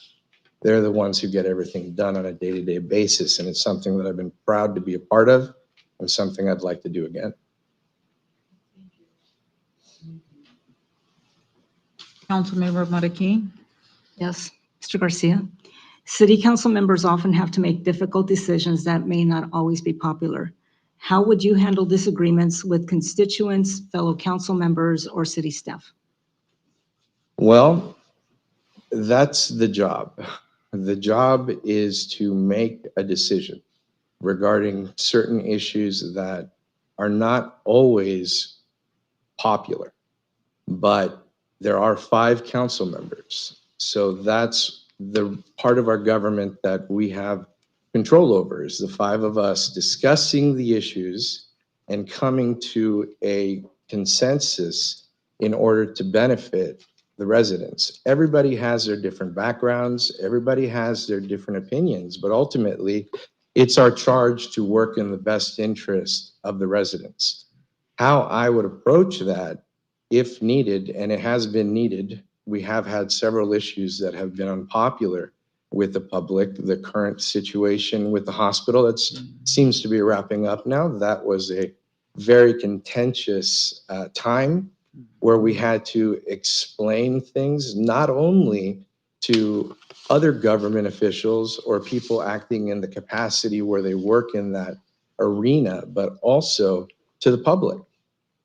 They're the ones who get everything done on a day-to-day basis, and it's something that I've been proud to be a part of, and something I'd like to do again. Councilmember Marroquin. Yes, Mr. Garcia. City council members often have to make difficult decisions that may not always be popular. How would you handle disagreements with constituents, fellow council members, or city staff? Well, that's the job. The job is to make a decision regarding certain issues that are not always popular, but there are 5 council members. So that's the part of our government that we have control over, is the 5 of us discussing the issues and coming to a consensus in order to benefit the residents. Everybody has their different backgrounds, everybody has their different opinions, but ultimately it's our charge to work in the best interest of the residents. How I would approach that, if needed, and it has been needed, we have had several issues that have been unpopular with the public. The current situation with the hospital that seems to be wrapping up now, that was a very contentious time where we had to explain things not only to other government officials or people acting in the capacity where they work in that arena, but also to the public.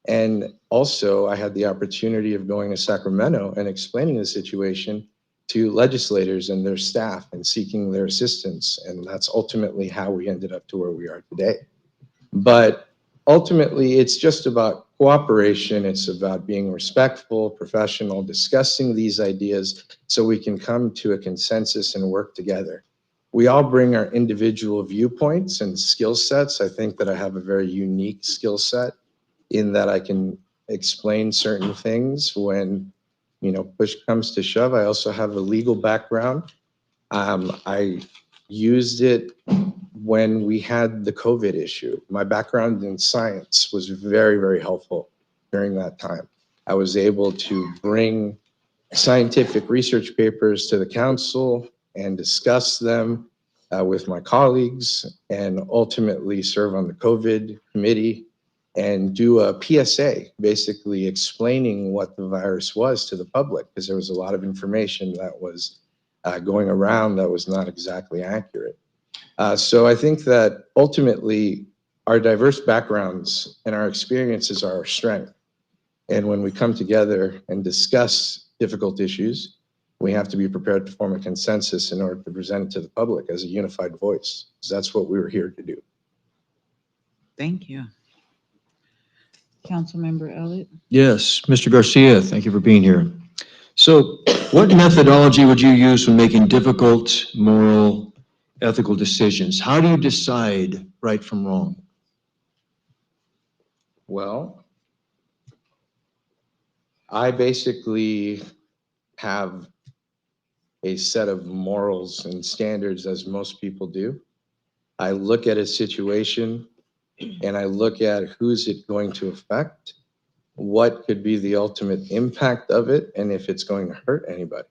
And also, I had the opportunity of going to Sacramento and explaining the situation to legislators and their staff and seeking their assistance. And that's ultimately how we ended up to where we are today. But ultimately, it's just about cooperation. It's about being respectful, professional, discussing these ideas so we can come to a consensus and work together. We all bring our individual viewpoints and skill sets. I think that I have a very unique skill set in that I can explain certain things when, push comes to shove. I also have a legal background. I used it when we had the COVID issue. My background in science was very, very helpful during that time. I was able to bring scientific research papers to the council and discuss them with my colleagues, and ultimately serve on the COVID committee and do a PSA, basically explaining what the virus was to the public, because there was a lot of information that was going around that was not exactly accurate. So I think that ultimately our diverse backgrounds and our experiences are our strength. And when we come together and discuss difficult issues, we have to be prepared to form a consensus in order to present it to the public as a unified voice, because that's what we were here to do. Thank you. Councilmember Elliott? Yes, Mr. Garcia, thank you for being here. So what methodology would you use when making difficult, moral, ethical decisions? How do you decide right from wrong? Well, I basically have a set of morals and standards as most people do. I look at a situation and I look at who's it going to affect, what could be the ultimate impact of it, and if it's going to hurt anybody.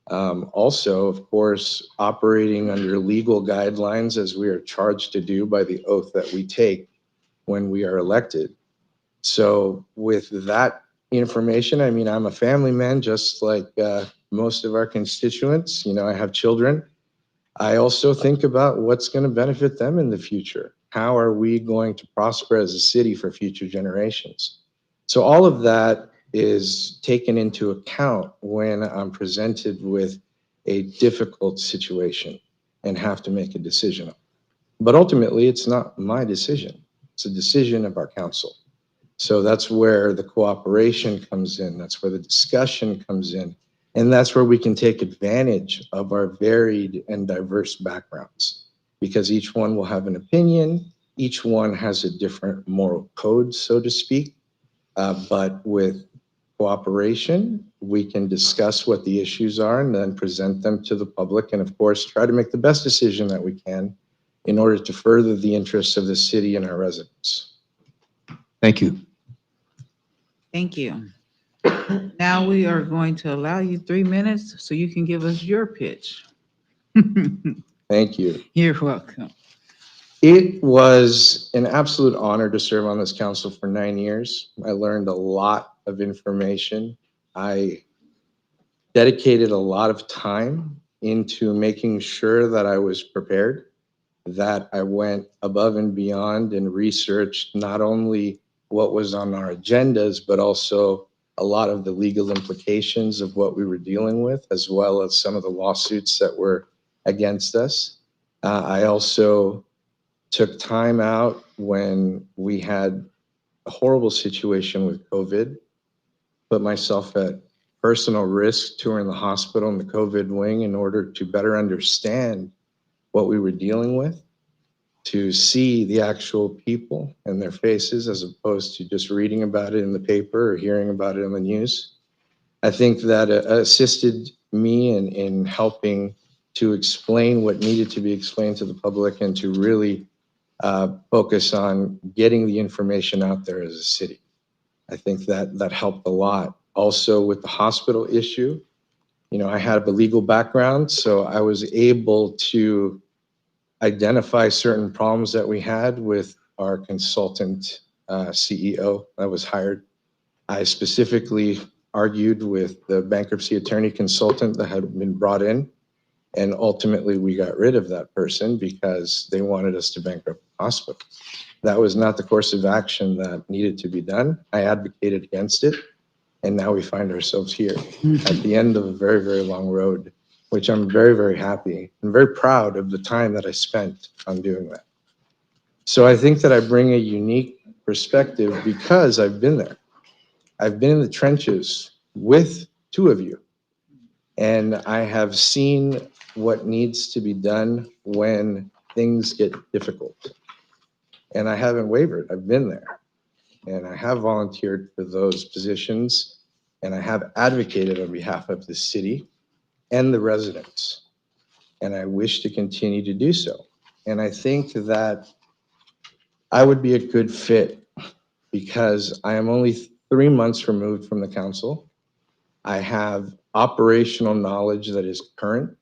Also, of course, operating under legal guidelines as we are charged to do by the oath that we take when we are elected. So with that information, I mean, I'm a family man, just like most of our constituents. I have children. I also think about what's going to benefit them in the future. How are we going to prosper as a city for future generations? So all of that is taken into account when I'm presented with a difficult situation and have to make a decision. But ultimately, it's not my decision. It's a decision of our council. So that's where the cooperation comes in. That's where the discussion comes in. And that's where we can take advantage of our varied and diverse backgrounds, because each one will have an opinion. Each one has a different moral code, so to speak. But with cooperation, we can discuss what the issues are and then present them to the public. And of course, try to make the best decision that we can in order to further the interests of the city and our residents. Thank you. Thank you. Now we are going to allow you 3 minutes so you can give us your pitch. Thank you. You're welcome. It was an absolute honor to serve on this council for 9 years. I learned a lot of information. I dedicated a lot of time into making sure that I was prepared, that I went above and beyond and researched not only what was on our agendas, but also a lot of the legal implications of what we were dealing with, as well as some of the lawsuits that were against us. I also took time out when we had a horrible situation with COVID, put myself at personal risk touring the hospital in the COVID wing in order to better understand what we were dealing with, to see the actual people and their faces as opposed to just reading about it in the paper or hearing about it in the news. I think that assisted me in helping to explain what needed to be explained to the public and to really focus on getting the information out there as a city. I think that helped a lot. Also with the hospital issue, I had a legal background, so I was able to identify certain problems that we had with our consultant CEO that was hired. I specifically argued with the bankruptcy attorney consultant that had been brought in. And ultimately, we got rid of that person because they wanted us to bankrupt the hospital. That was not the course of action that needed to be done. I advocated against it. And now we find ourselves here at the end of a very, very long road, which I'm very, very happy and very proud of the time that I spent on doing that. So I think that I bring a unique perspective because I've been there. I've been in the trenches with two of you, and I have seen what needs to be done when things get difficult. And I haven't wavered. I've been there. And I have volunteered for those positions, and I have advocated on behalf of the city and the residents. And I wish to continue to do so. And I think that I would be a good fit because I am only 3 months removed from the council. I have operational knowledge that is current.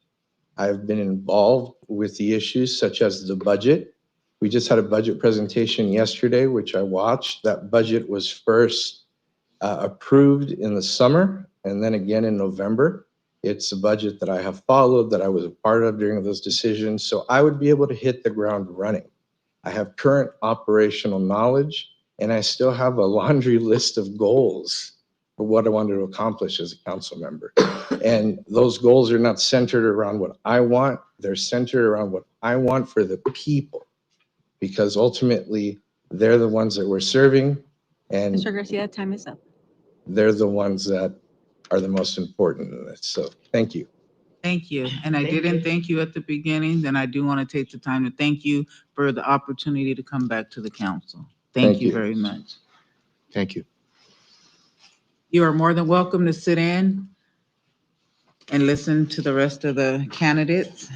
I've been involved with the issues such as the budget. We just had a budget presentation yesterday, which I watched. That budget was first approved in the summer and then again in November. It's a budget that I have followed, that I was a part of during those decisions. So I would be able to hit the ground running. I have current operational knowledge, and I still have a laundry list of goals for what I wanted to accomplish as a council member. And those goals are not centered around what I want. They're centered around what I want for the people, because ultimately they're the ones that we're serving, and Mr. Garcia, time is up. they're the ones that are the most important in this. So thank you. Thank you. And I didn't thank you at the beginning, then I do want to take the time to thank you for the opportunity to come back to the council. Thank Thank you you. very much. Thank you. You are more than welcome to sit in and listen to the rest of the candidates.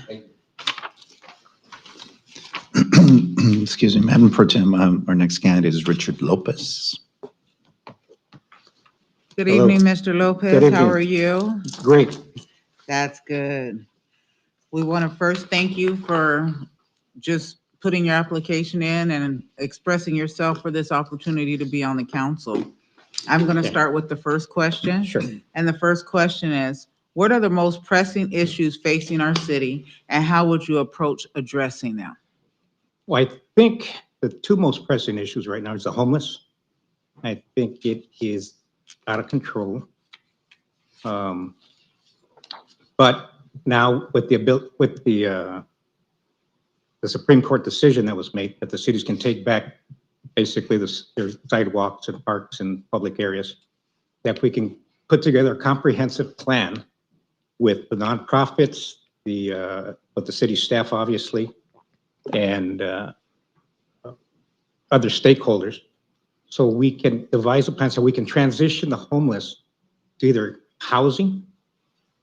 Excuse me, Madam Pro Tem, our next candidate is Richard Lopez. Good Hello. evening, Mr. Lopez. Good How evening. are you? Great. That's good. We want to first thank you for just putting your application in and expressing yourself for this opportunity to be on the council. I'm going to Okay. start with the first question. Sure. And the first question is, what are the most pressing issues facing our city, and how would you approach addressing them? Well, I think the two most pressing issues right now is the homeless. I think it is out of control. But now with the Supreme Court decision that was made, that the cities can take back basically their sidewalks and parks and public areas, that we can put together a comprehensive plan with the nonprofits, with the city staff, obviously, and other stakeholders, so we can devise a plan so we can transition the homeless to either housing,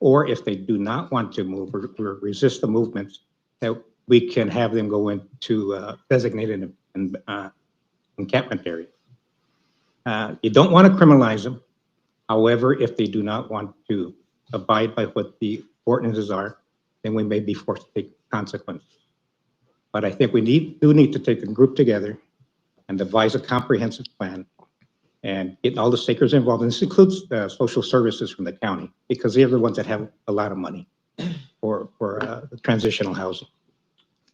or if they do not want to move or resist the movements, that we can have them go into designated encampment area. You don't want to criminalize them. However, if they do not want to abide by what the ordinances are, then we may be forced to take consequences. But I think we do need to take a group together and devise a comprehensive plan and get all the stakeholders involved. And this includes social services from the county, because they're the ones that have a lot of money for transitional housing.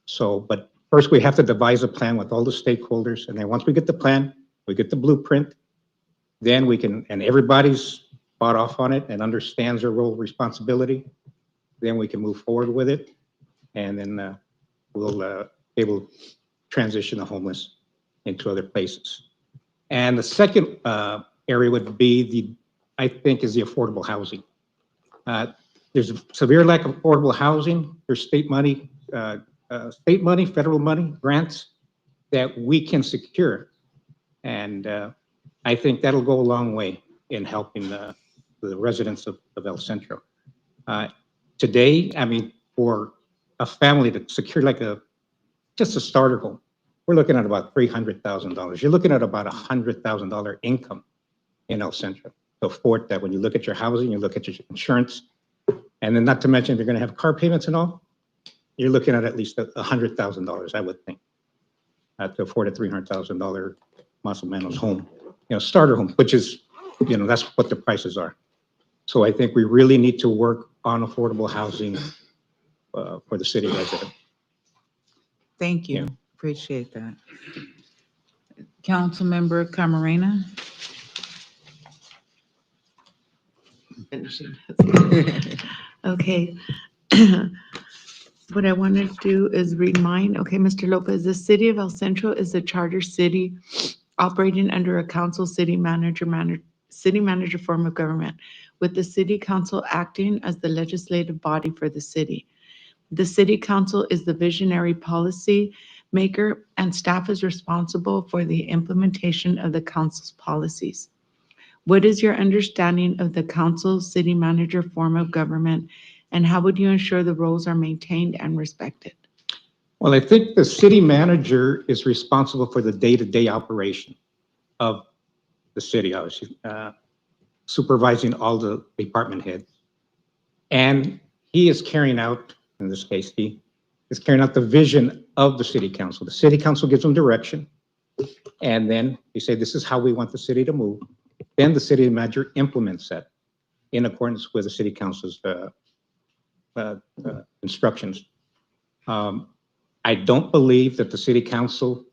So, but first we have to devise a plan with all the stakeholders. And then once we get the plan, we get the blueprint, then we can, and everybody's bought off on it and understands their role, responsibility, then we can move forward with it. And then we'll be able to transition the homeless into other places. And the second area would be I think is the affordable housing. There's a severe lack of affordable housing. There's state money, federal money, grants that we can secure. And I think that'll go a long way in helping the residents of El Centro. Today, I mean, for a family to secure just a starter home, we're looking at about $300,000. You're looking at about $100,000 income in El Centro to afford that. When you look at your housing, you look at your insurance, and then not to mention if you're going to have car payments and all, you're looking at least $100,000, I would think, to afford a $300,000 más o menos home, starter home, which is that's what the prices are. So I think we really need to work on affordable housing for the city resident. Thank you. Yeah. Appreciate that. Councilmember Camarena? Okay. What I want to do is read mine. Okay, Mr. Lopez, the city of El Centro is a charter city operating under a council city manager form of government, with the city council acting as the legislative body for the city. The city council is the visionary policy maker, and staff is responsible for the implementation of the council's policies. What is your understanding of the council city manager form of government, and how would you ensure the roles are maintained and respected? Well, I think the city manager is responsible for the day-to-day operation of the city, obviously, supervising all the department heads. And he is carrying out, in this case, he is carrying out the vision of the city council. The city council gives them direction, and then they say, this is how we want the city to move. Then the city manager implements that in accordance with the city council's instructions. I don't believe that the city council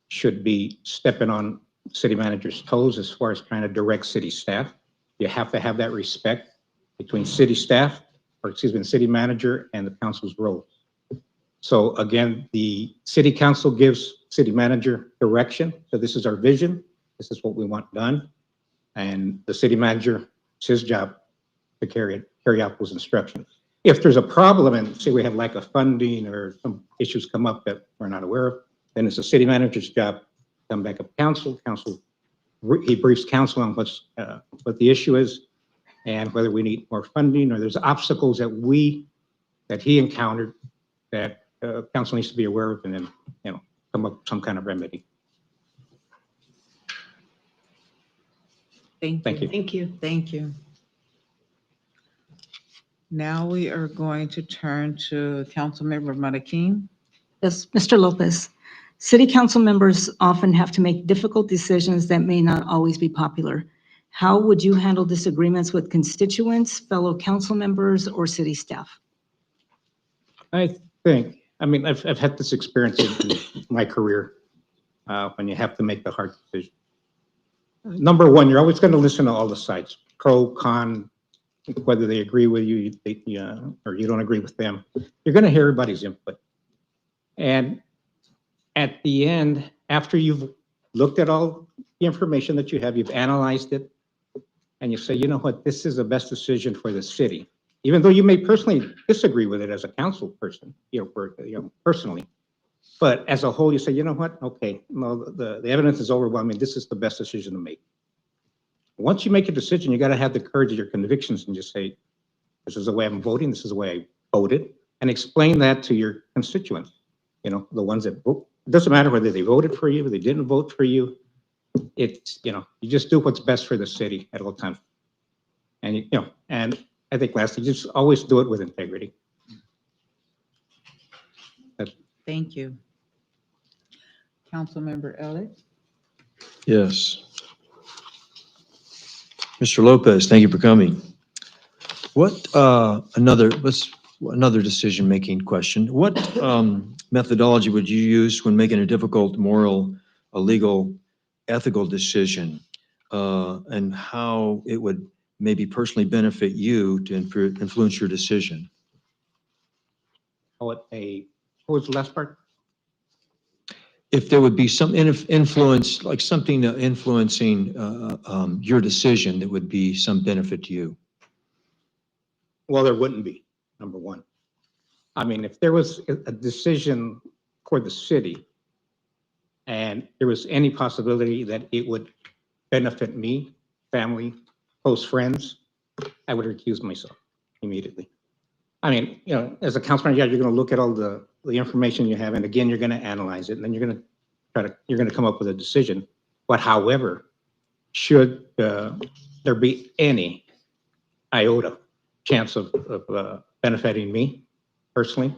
should be stepping on city manager's toes as far as trying to direct city staff. You have to have that respect between city staff, or excuse me, the city manager and the council's role. So again, the city council gives city manager direction. So this is our vision. This is what we want done. And the city manager, it's his job to carry out those instructions. If there's a problem and say we have lack of funding or some issues come up that we're not aware of, then it's the city manager's job to come back up council. He briefs council on what the issue is and whether we need more funding or there's obstacles that he encountered that council needs to be aware of, and then come up with some kind of remedy. Thank you. Thank you. Thank you. Now we are going to turn to Councilmember Marroquin. Yes, Mr. Lopez. City council members often have to make difficult decisions that may not always be popular. How would you handle disagreements with constituents, fellow council members, or city staff? I've had this experience in my career when you have to make the hard decision. Number one, you're always going to listen to all the sides, pro, con, whether they agree with you or you don't agree with them. You're going to hear everybody's input. And at the end, after you've looked at all the information that you have, you've analyzed it, and you say, you know what, this is the best decision for the city. Even though you may personally disagree with it as a council person, personally. But as a whole, you say, you know what, okay, no, the evidence is overwhelming. This is the best decision to make. Once you make a decision, you got to have the courage of your convictions and just say, this is the way I'm voting, this is the way I voted, and explain that to your constituents. The ones that vote. It doesn't matter whether they voted for you, or they didn't vote for you. It's, you just do what's best for the city at all times. And, and I think lastly, just always do it with integrity. Thank you. Councilmember Elliott. Yes. Mr. Lopez, thank you for coming. Another decision-making question. What methodology would you use when making a difficult moral, legal, ethical decision, and how it would maybe personally benefit you to influence your decision? What was the last part? If there would be some influence, like something influencing your decision that would be some benefit to you. Well, there wouldn't be, number one. If there was a decision for the city and there was any possibility that it would benefit me, family, close friends, I would recuse myself immediately. As a council manager, you're going to look at all the information you have, and again, you're going to analyze it, and then you're going to come up with a decision. But however, should there be any iota chance of benefiting me personally,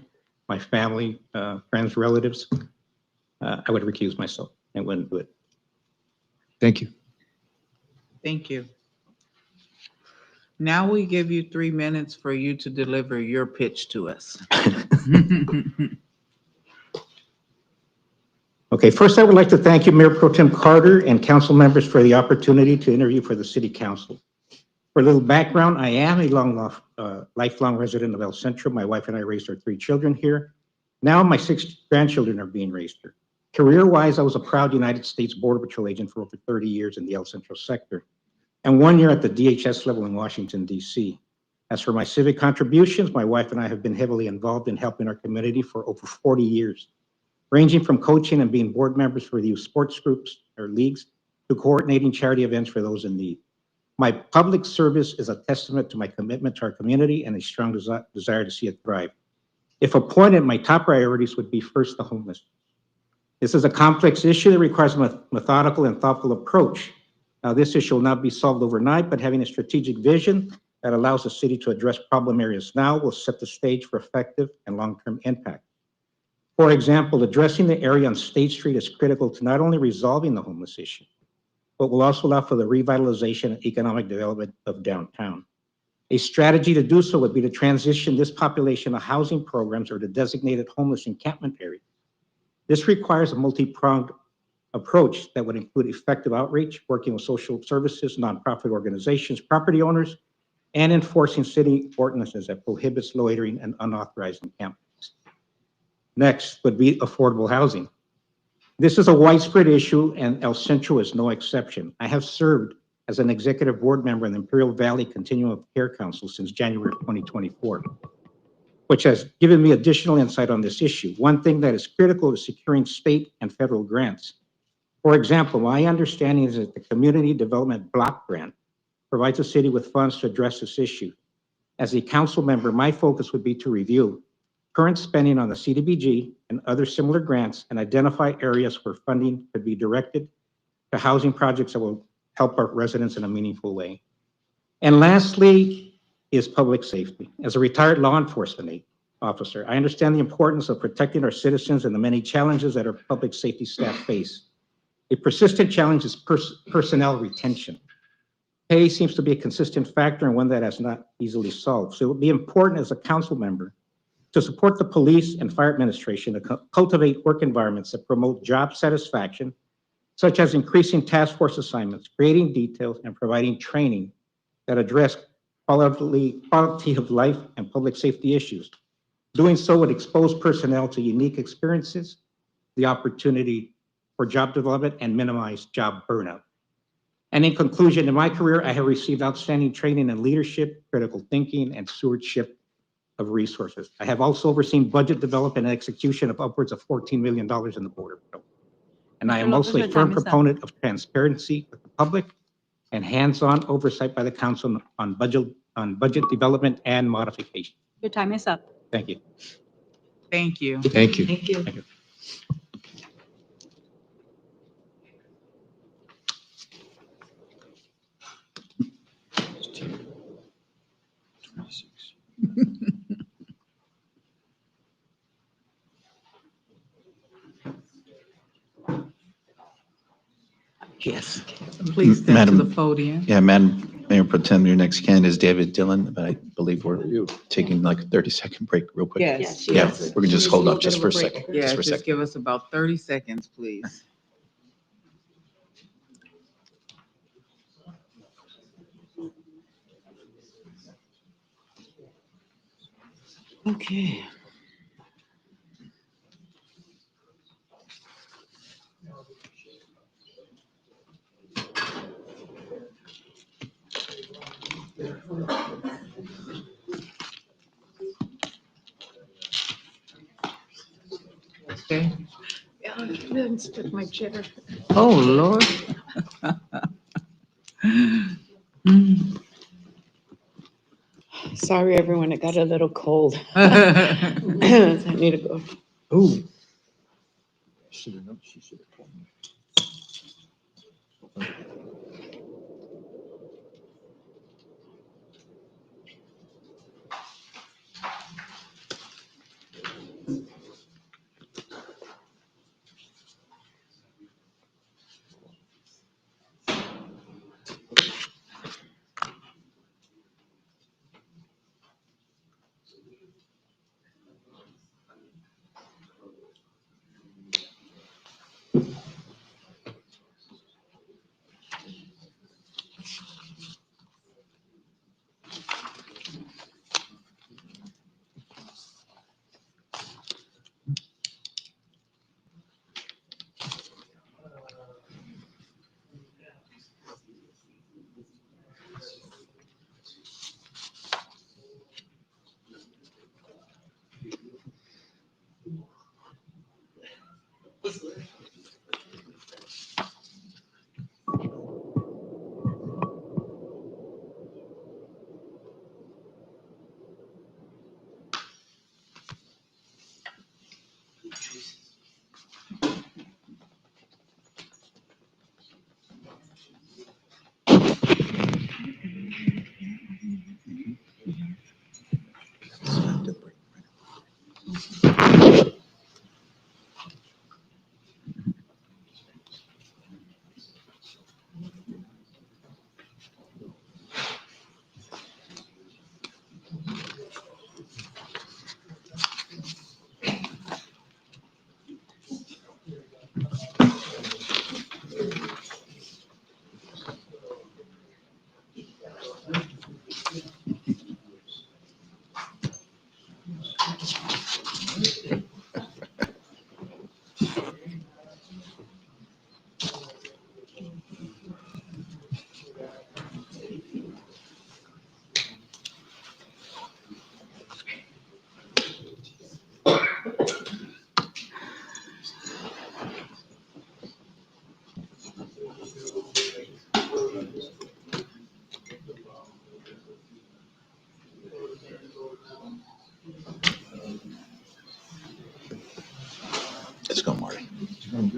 my family, friends, relatives, I would recuse myself and wouldn't do it. Thank you. Thank you. Now we give you 3 minutes for you to deliver your pitch to us. Okay, first I would like to thank you, Mayor Pro Tem Carter and council members for the opportunity to interview for the city council. For a little background, I am a lifelong resident of El Centro. My wife and I raised our 3 children here. Now my 6 grandchildren are being raised here. Career-wise, I was a proud United States Border Patrol agent for over 30 years in the El Centro sector, and 1 year at the DHS level in Washington, D.C. As for my civic contributions, my wife and I have been heavily involved in helping our community for over 40 years, ranging from coaching and being board members for the youth sports groups or leagues to coordinating charity events for those in need. My public service is a testament to my commitment to our community and a strong desire to see it thrive. If appointed, my top priorities would be first, the homeless. This is a complex issue that requires a methodical and thoughtful approach. Now, this issue will not be solved overnight, but having a strategic vision that allows the city to address problem areas now will set the stage for effective and long-term impact. For example, addressing the area on State Street is critical to not only resolving the homeless issue, but will also allow for the revitalization and economic development of downtown. A strategy to do so would be to transition this population to housing programs or to designated homeless encampment areas. This requires a multi-pronged approach that would include effective outreach, working with social services, nonprofit organizations, property owners, and enforcing city ordinances that prohibits loitering and unauthorized encampments. Next would be affordable housing. This is a widespread issue, and El Centro is no exception. I have served as an executive board member in the Imperial Valley Continuum of Care Council since January of 2024, which has given me additional insight on this issue. One thing that is critical is securing state and federal grants. For example, my understanding is that the Community Development Block Grant provides the city with funds to address this issue. As a council member, my focus would be to review current spending on the CDBG and other similar grants and identify areas where funding could be directed to housing projects that will help our residents in a meaningful way. And lastly is public safety. As a retired law enforcement officer, I understand the importance of protecting our citizens and the many challenges that our public safety staff face. A persistent challenge is personnel retention. Pay seems to be a consistent factor and one that has not easily solved. So it would be important as a council member to support the police and fire administration to cultivate work environments that promote job satisfaction, such as increasing task force assignments, creating details, and providing training that address quality of life and public safety issues. Doing so would expose personnel to unique experiences, the opportunity for job development, and minimize job burnout. And in conclusion, in my career, I have received outstanding training in leadership, critical thinking, and stewardship of resources. I have also overseen budget development and execution of upwards of $14 million in the Border Patrol. And I am also a firm proponent of transparency with the public and hands-on oversight by the council on budget development and modification. Your time is up. Thank you. Thank you. Thank you. Thank you. Thank you. Yes. Please step to Madam- the podium. Yeah, Madam Mayor Pro Tem, your next candidate is David Dillon, but I believe we're taking like a 30-second break real quick. Yes. Yeah, we're gonna just hold off just for a second. Yeah, Just for a just second. give us about 30 seconds, please. Okay. Okay. My cheddar. Oh, Lord. Sorry, everyone, it got a little cold. I need to go. Ooh. Should have known, she should have told me.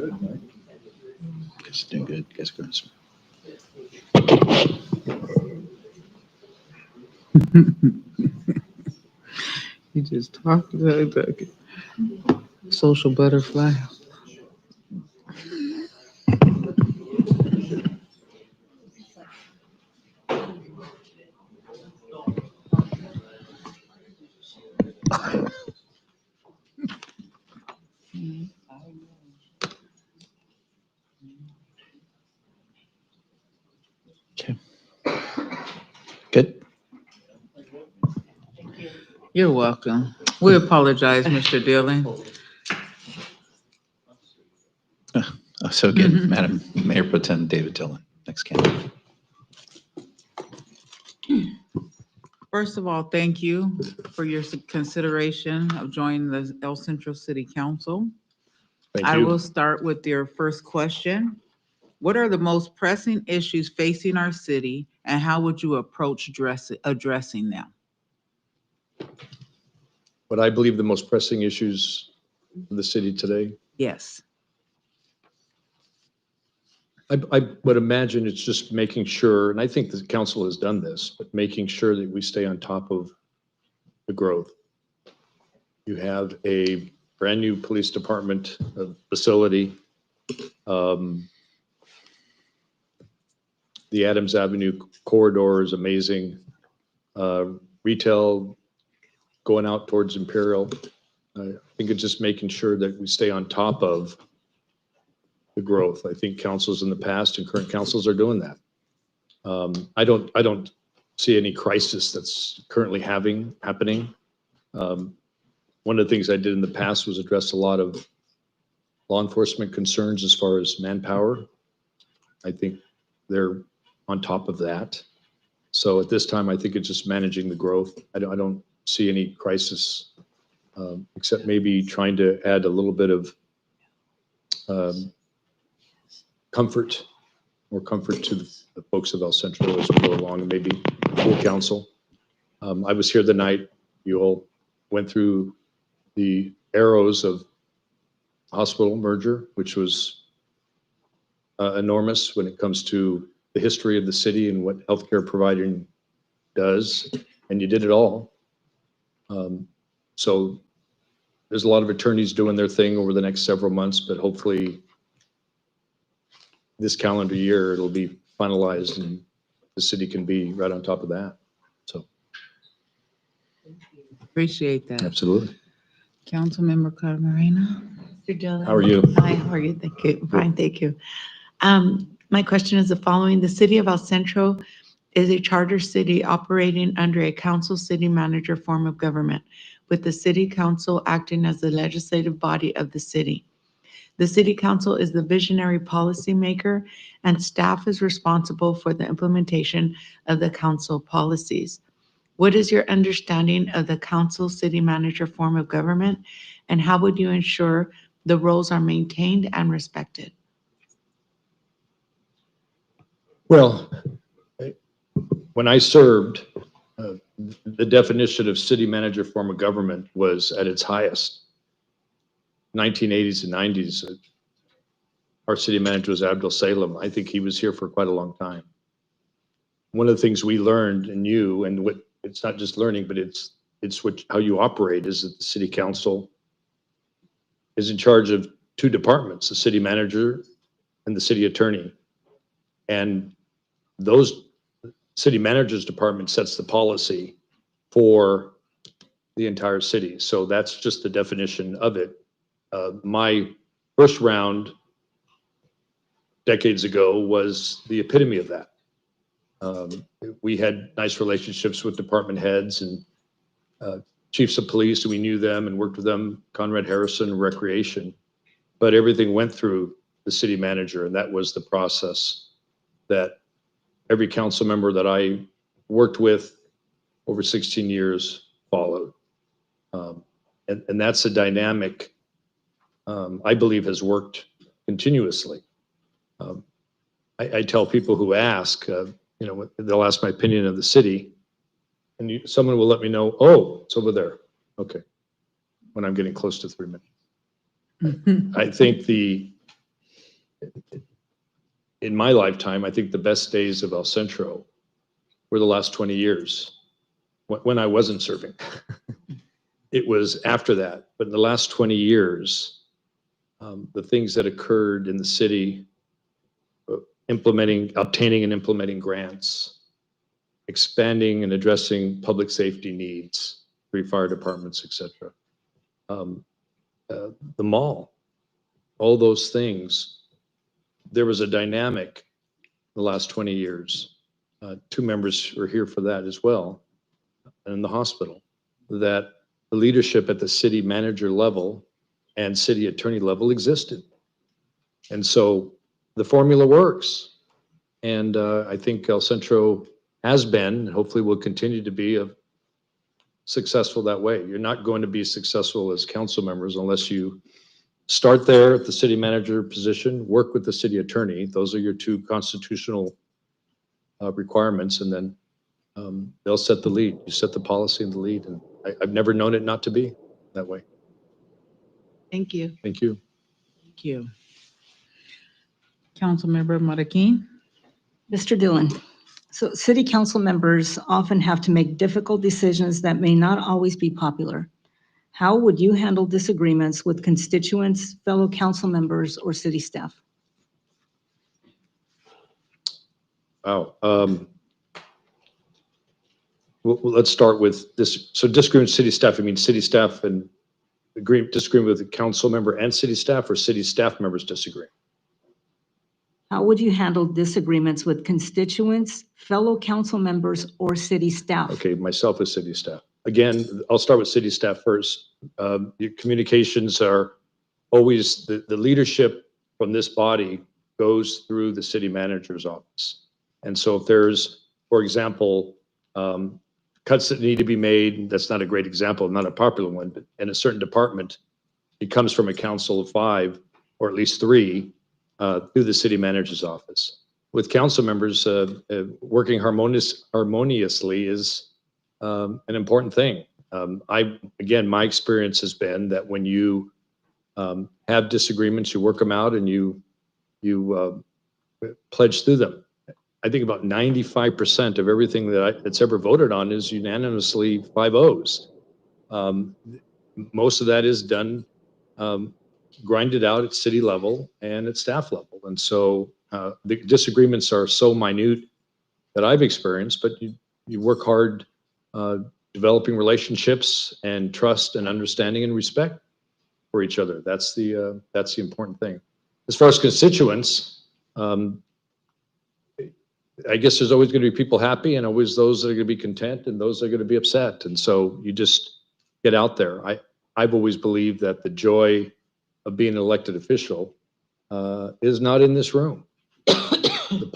Good, Mike. Guys are doing good. You guys are good. You just talked about the social butterfly. Okay. Good. You're welcome. We apologize, Mr. Dillon. So again, Madam Mayor Pro Tem David Dillon, next candidate. First of all, thank you for your consideration of joining the El Centro City Council. Thank I will you. start with your first question. What are the most pressing issues facing our city, and how would you approach addressing them? What I believe the most pressing issues of the city today, Yes. I would imagine it's just making sure, and I think the council has done this, but making sure that we stay on top of the growth. You have a brand-new police department facility. The Adams Avenue corridor is amazing. Retail going out towards Imperial. I think it's just making sure that we stay on top of the growth. I think councils in the past and current councils are doing that. I don't see any crisis that's currently happening. One of the things I did in the past was address a lot of law enforcement concerns as far as manpower. I think they're on top of that. So at this time, I think it's just managing the growth. I don't see any crisis, except maybe trying to add a little bit of comfort, more comfort to the folks of El Centro as we go along, and maybe full council. I was here the night you all went through the arrows of hospital merger, which was enormous when it comes to the history of the city and what healthcare providing does, and you did it all. So there's a lot of attorneys doing their thing over the next several months, but hopefully this calendar year, it'll be finalized and the city can be right on top of that. So. Appreciate that. Absolutely. Councilmember Camarena. Mr. Dillon. How are you? Hi, how are you? Thank you. Fine, thank you. My question is the following. The city of El Centro is a charter city operating under a council city manager form of government, with the city council acting as the legislative body of the city. The city council is the visionary policymaker, and staff is responsible for the implementation of the council policies. What is your understanding of the council city manager form of government, and how would you ensure the roles are maintained and respected? Well, when I served, the definition of city manager form of government was at its highest. 1980s and 90s, our city manager was Abdul Salem. I think he was here for quite a long time. One of the things we learned and knew, and what it's not just learning, but it's how you operate, is that the city council is in charge of two departments, the city manager and the city attorney. And those city manager's department sets the policy for the entire city. So that's just the definition of it. My first round decades ago was the epitome of that. We had nice relationships with department heads and chiefs of police, and we knew them and worked with them, Conrad Harrison, Recreation. But everything went through the city manager, and that was the process that every council member that I worked with over 16 years followed. And that's a dynamic I believe has worked continuously. I tell people who ask, they'll ask my opinion of the city, and someone will let me know, oh, it's over there. Okay. When I'm getting close to 3 minutes. I think the in my lifetime, I think the best days of El Centro were the last 20 years when I wasn't serving. It was after that, but in the last 20 years, the things that occurred in the city, obtaining and implementing grants, expanding and addressing public safety needs, 3 fire departments, et cetera. The mall, all those things, there was a dynamic the last 20 years. 2 members are here for that as well, and in the hospital, that the leadership at the city manager level and city attorney level existed. And so the formula works. And I think El Centro has been, and hopefully will continue to be, successful that way. You're not going to be successful as council members unless you start there at the city manager position, work with the city attorney. Those are your 2 constitutional requirements, and then they'll set the lead. You set the policy and the lead, and I've never known it not to be that way. Thank you. Thank you. Thank you. Councilmember Marroquin. Mr. Dillon, so city council members often have to make difficult decisions that may not always be popular. How would you handle disagreements with constituents, fellow council members, or city staff? Wow. Well, let's start with this. So disagreement with city staff, I mean city staff and disagreement with the council member and city staff, or city staff members disagree? How would you handle disagreements with constituents, fellow council members, or city staff? Okay, myself as city staff. Again, I'll start with city staff first. Your communications are always, the leadership from this body goes through the city manager's office. And so if there's, for example, cuts that need to be made, that's not a great example, not a popular one, but in a certain department, it comes from a council of 5, or at least 3, through the city manager's office. With council members, working harmoniously is an important thing. Again, my experience has been that when you have disagreements, you work them out and you pledge through them. I think about 95% of everything that's ever voted on is unanimously 5-0s. Most of that is done, grinded out at city level and at staff level. And so the disagreements are so minute that I've experienced, but you work hard developing relationships and trust and understanding and respect for each other. That's the important thing. As far as constituents, I guess there's always going to be people happy and always those that are going to be content and those that are going to be upset. And so you just get out there. I've always believed that the joy of being an elected official is not in this room. The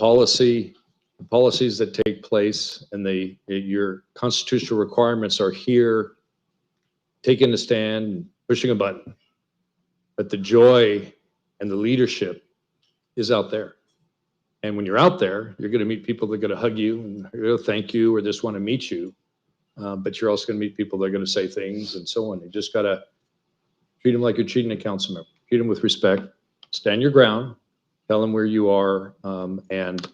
policies that take place and your constitutional requirements are here, taking a stand, pushing a button. But the joy and the leadership is out there. And when you're out there, you're going to meet people that are going to hug you and going to thank you or just want to meet you. But you're also going to meet people that are going to say things and so on. You just got to treat them like you're treating a council member. Treat them with respect. Stand your ground. Tell them where you are, and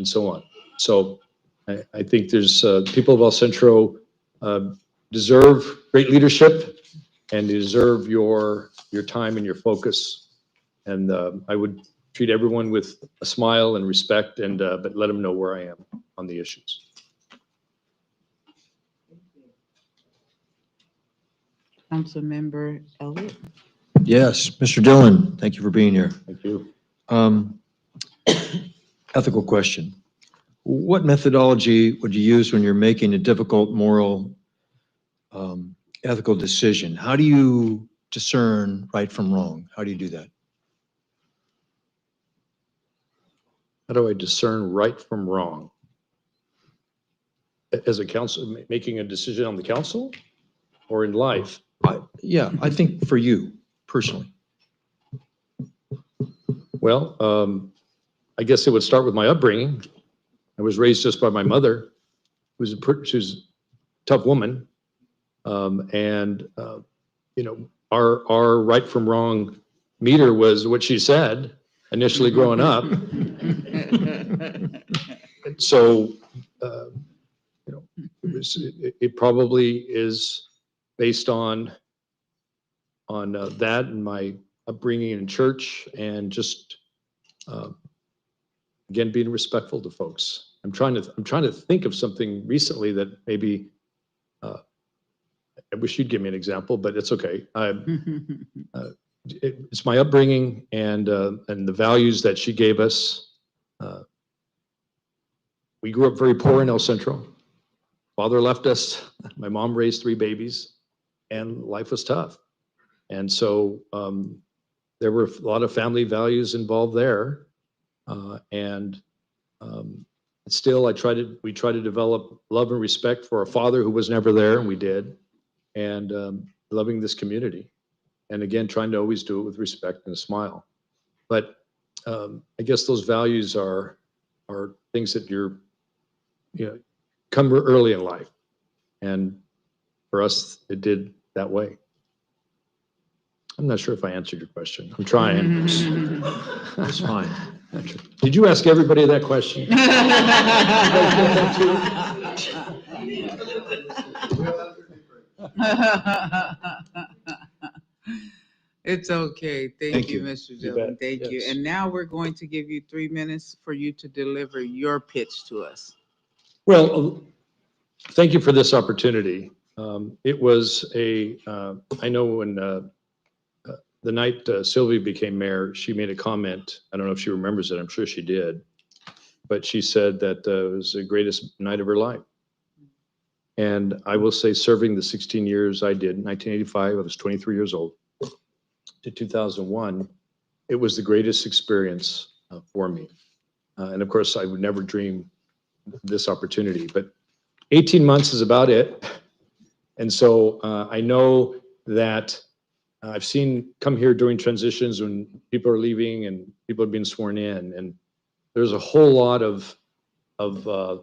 so on. So I think there's people of El Centro deserve great leadership and deserve your time and your focus. And I would treat everyone with a smile and respect, and but let them know where I am on the issues. Councilmember Elliott. Yes, Mr. Dillon, thank you for being here. Thank you. Ethical question. What methodology would you use when you're making a difficult moral, ethical decision? How do you discern right from wrong? How do you do that? How do I discern right from wrong? As a council, making a decision on the council or in life? Yeah, I think for you personally. Well, I guess it would start with my upbringing. I was raised just by my mother, she was a tough woman. You know, our right from wrong meter was what she said. initially growing up. So, you know, it probably is based on that and my upbringing in church and just, again, being respectful to folks. I'm trying to think of something recently that maybe, I wish you'd give me an example, but it's okay. It's my upbringing and the values that she gave us. We grew up very poor in El Centro. Father left us. My mom raised 3 babies, and life was tough. And so there were a lot of family values involved there. And still, we try to develop love and respect for a father who was never there, and we did. And loving this community. And again, trying to always do it with respect and a smile. But I guess those values are things that come early in life. And for us, it did that way. I'm not sure if I answered your question. I'm trying. That's fine. Did you ask everybody that question? It's okay. Thank you, Mr. You Dillon. bet. Thank you. Yes. And now we're going to give you 3 minutes for you to deliver your pitch to us. Well, thank you for this opportunity. It was I know when the night Sylvia became mayor, she made a comment. I don't know if she remembers it. I'm sure she did. But she said that it was the greatest night of her life. And I will say, serving the 16 years I did in 1985, I was 23 years old, to 2001, it was the greatest experience for me. And of course, I would never dream this opportunity, but 18 months is about it. And so I know that I've seen come here during transitions when people are leaving and people are being sworn in, and there's a whole lot of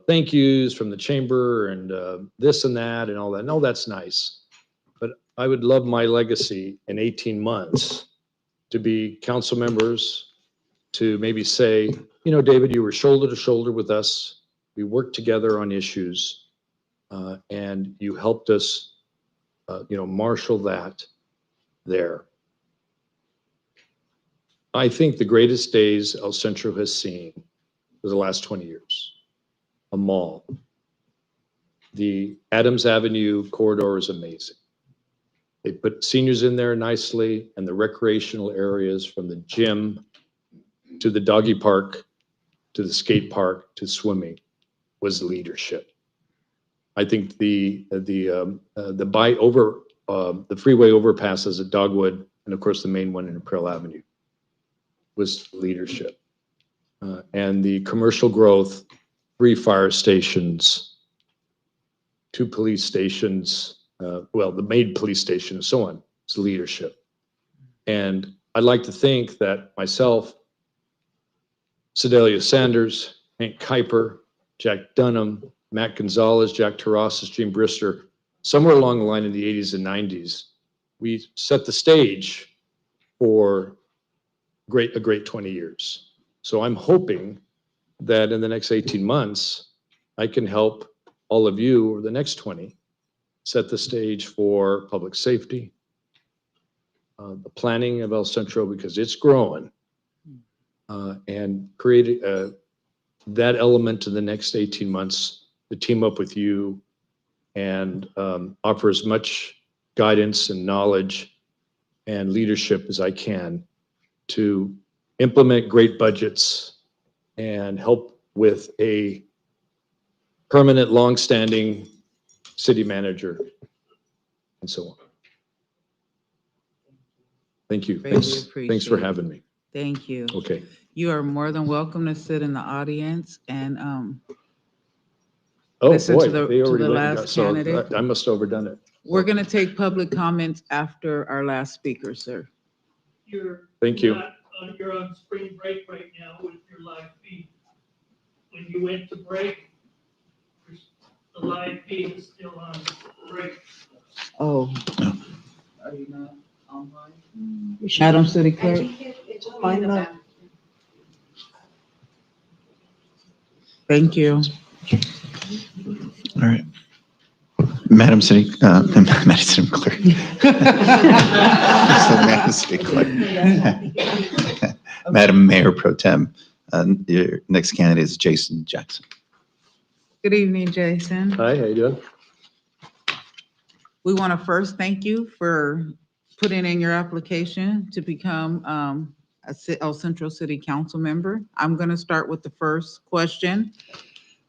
thank yous from the chamber and this and that and all that. No, that's nice. But I would love my legacy in 18 months to be council members, to maybe say, you know, David, you were shoulder to shoulder with us. We worked together on issues, and you helped us, marshal that there. I think the greatest days El Centro has seen was the last 20 years. A mall. The Adams Avenue corridor is amazing. They put seniors in there nicely, and the recreational areas from the gym to the doggy park to the skate park to swimming was leadership. I think the freeway overpasses at Dogwood, and of course the main one in Pearl Avenue, was leadership. And the commercial growth, 3 fire stations, 2 police stations, the main police station and so on, is leadership. And I'd like to think that myself, Sedalia Sanders, Hank Kuiper, Jack Dunham, Matt Gonzalez, Jack Terrasas, Gene Brister, somewhere along the line in the 80s and 90s, we set the stage for a great 20 years. So I'm hoping that in the next 18 months, I can help all of you over the next 20 set the stage for public safety, the planning of El Centro, because it's growing, and create that element in the next 18 months to team up with you and offer as much guidance and knowledge and leadership as I can to implement great budgets and help with a permanent, long-standing city manager and so on. Thank you. Greatly Thanks for appreciate it. having me. Thank you. Okay. You are more than welcome to sit in the audience and Oh, listen boy, to the- they to already the went, last so candidate. I must have overdone it. we're going to take public comments after our last speaker, sir. Thank you. You're on spring break right now with your live feed. When you went to break, the live feed is still on break. Oh. Are you not online? Madam City Clerk? Thank you. All right. Madam City, Madam City Clerk. Madam City Clerk. Madam Mayor Pro Tem, your next candidate is Jason Jackson. Good evening, Jason. Hi, how you doing? We want to first thank you for putting in your application to become El Centro City Council member. I'm going to start with the first question.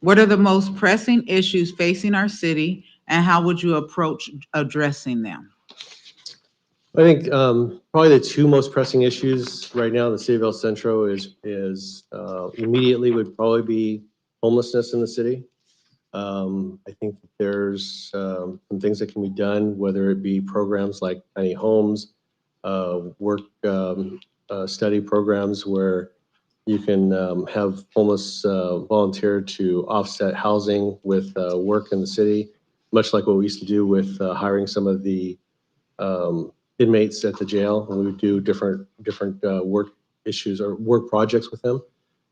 What are the most pressing issues facing our city, and how would you approach addressing them? I think probably the two most pressing issues right now in the city of El Centro is immediately would probably be homelessness in the city. I think that there's some things that can be done, whether it be programs like tiny homes, work study programs where you can have homeless volunteer to offset housing with work in the city, much like what we used to do with hiring some of the inmates at the jail, and we would do different work issues or work projects with them.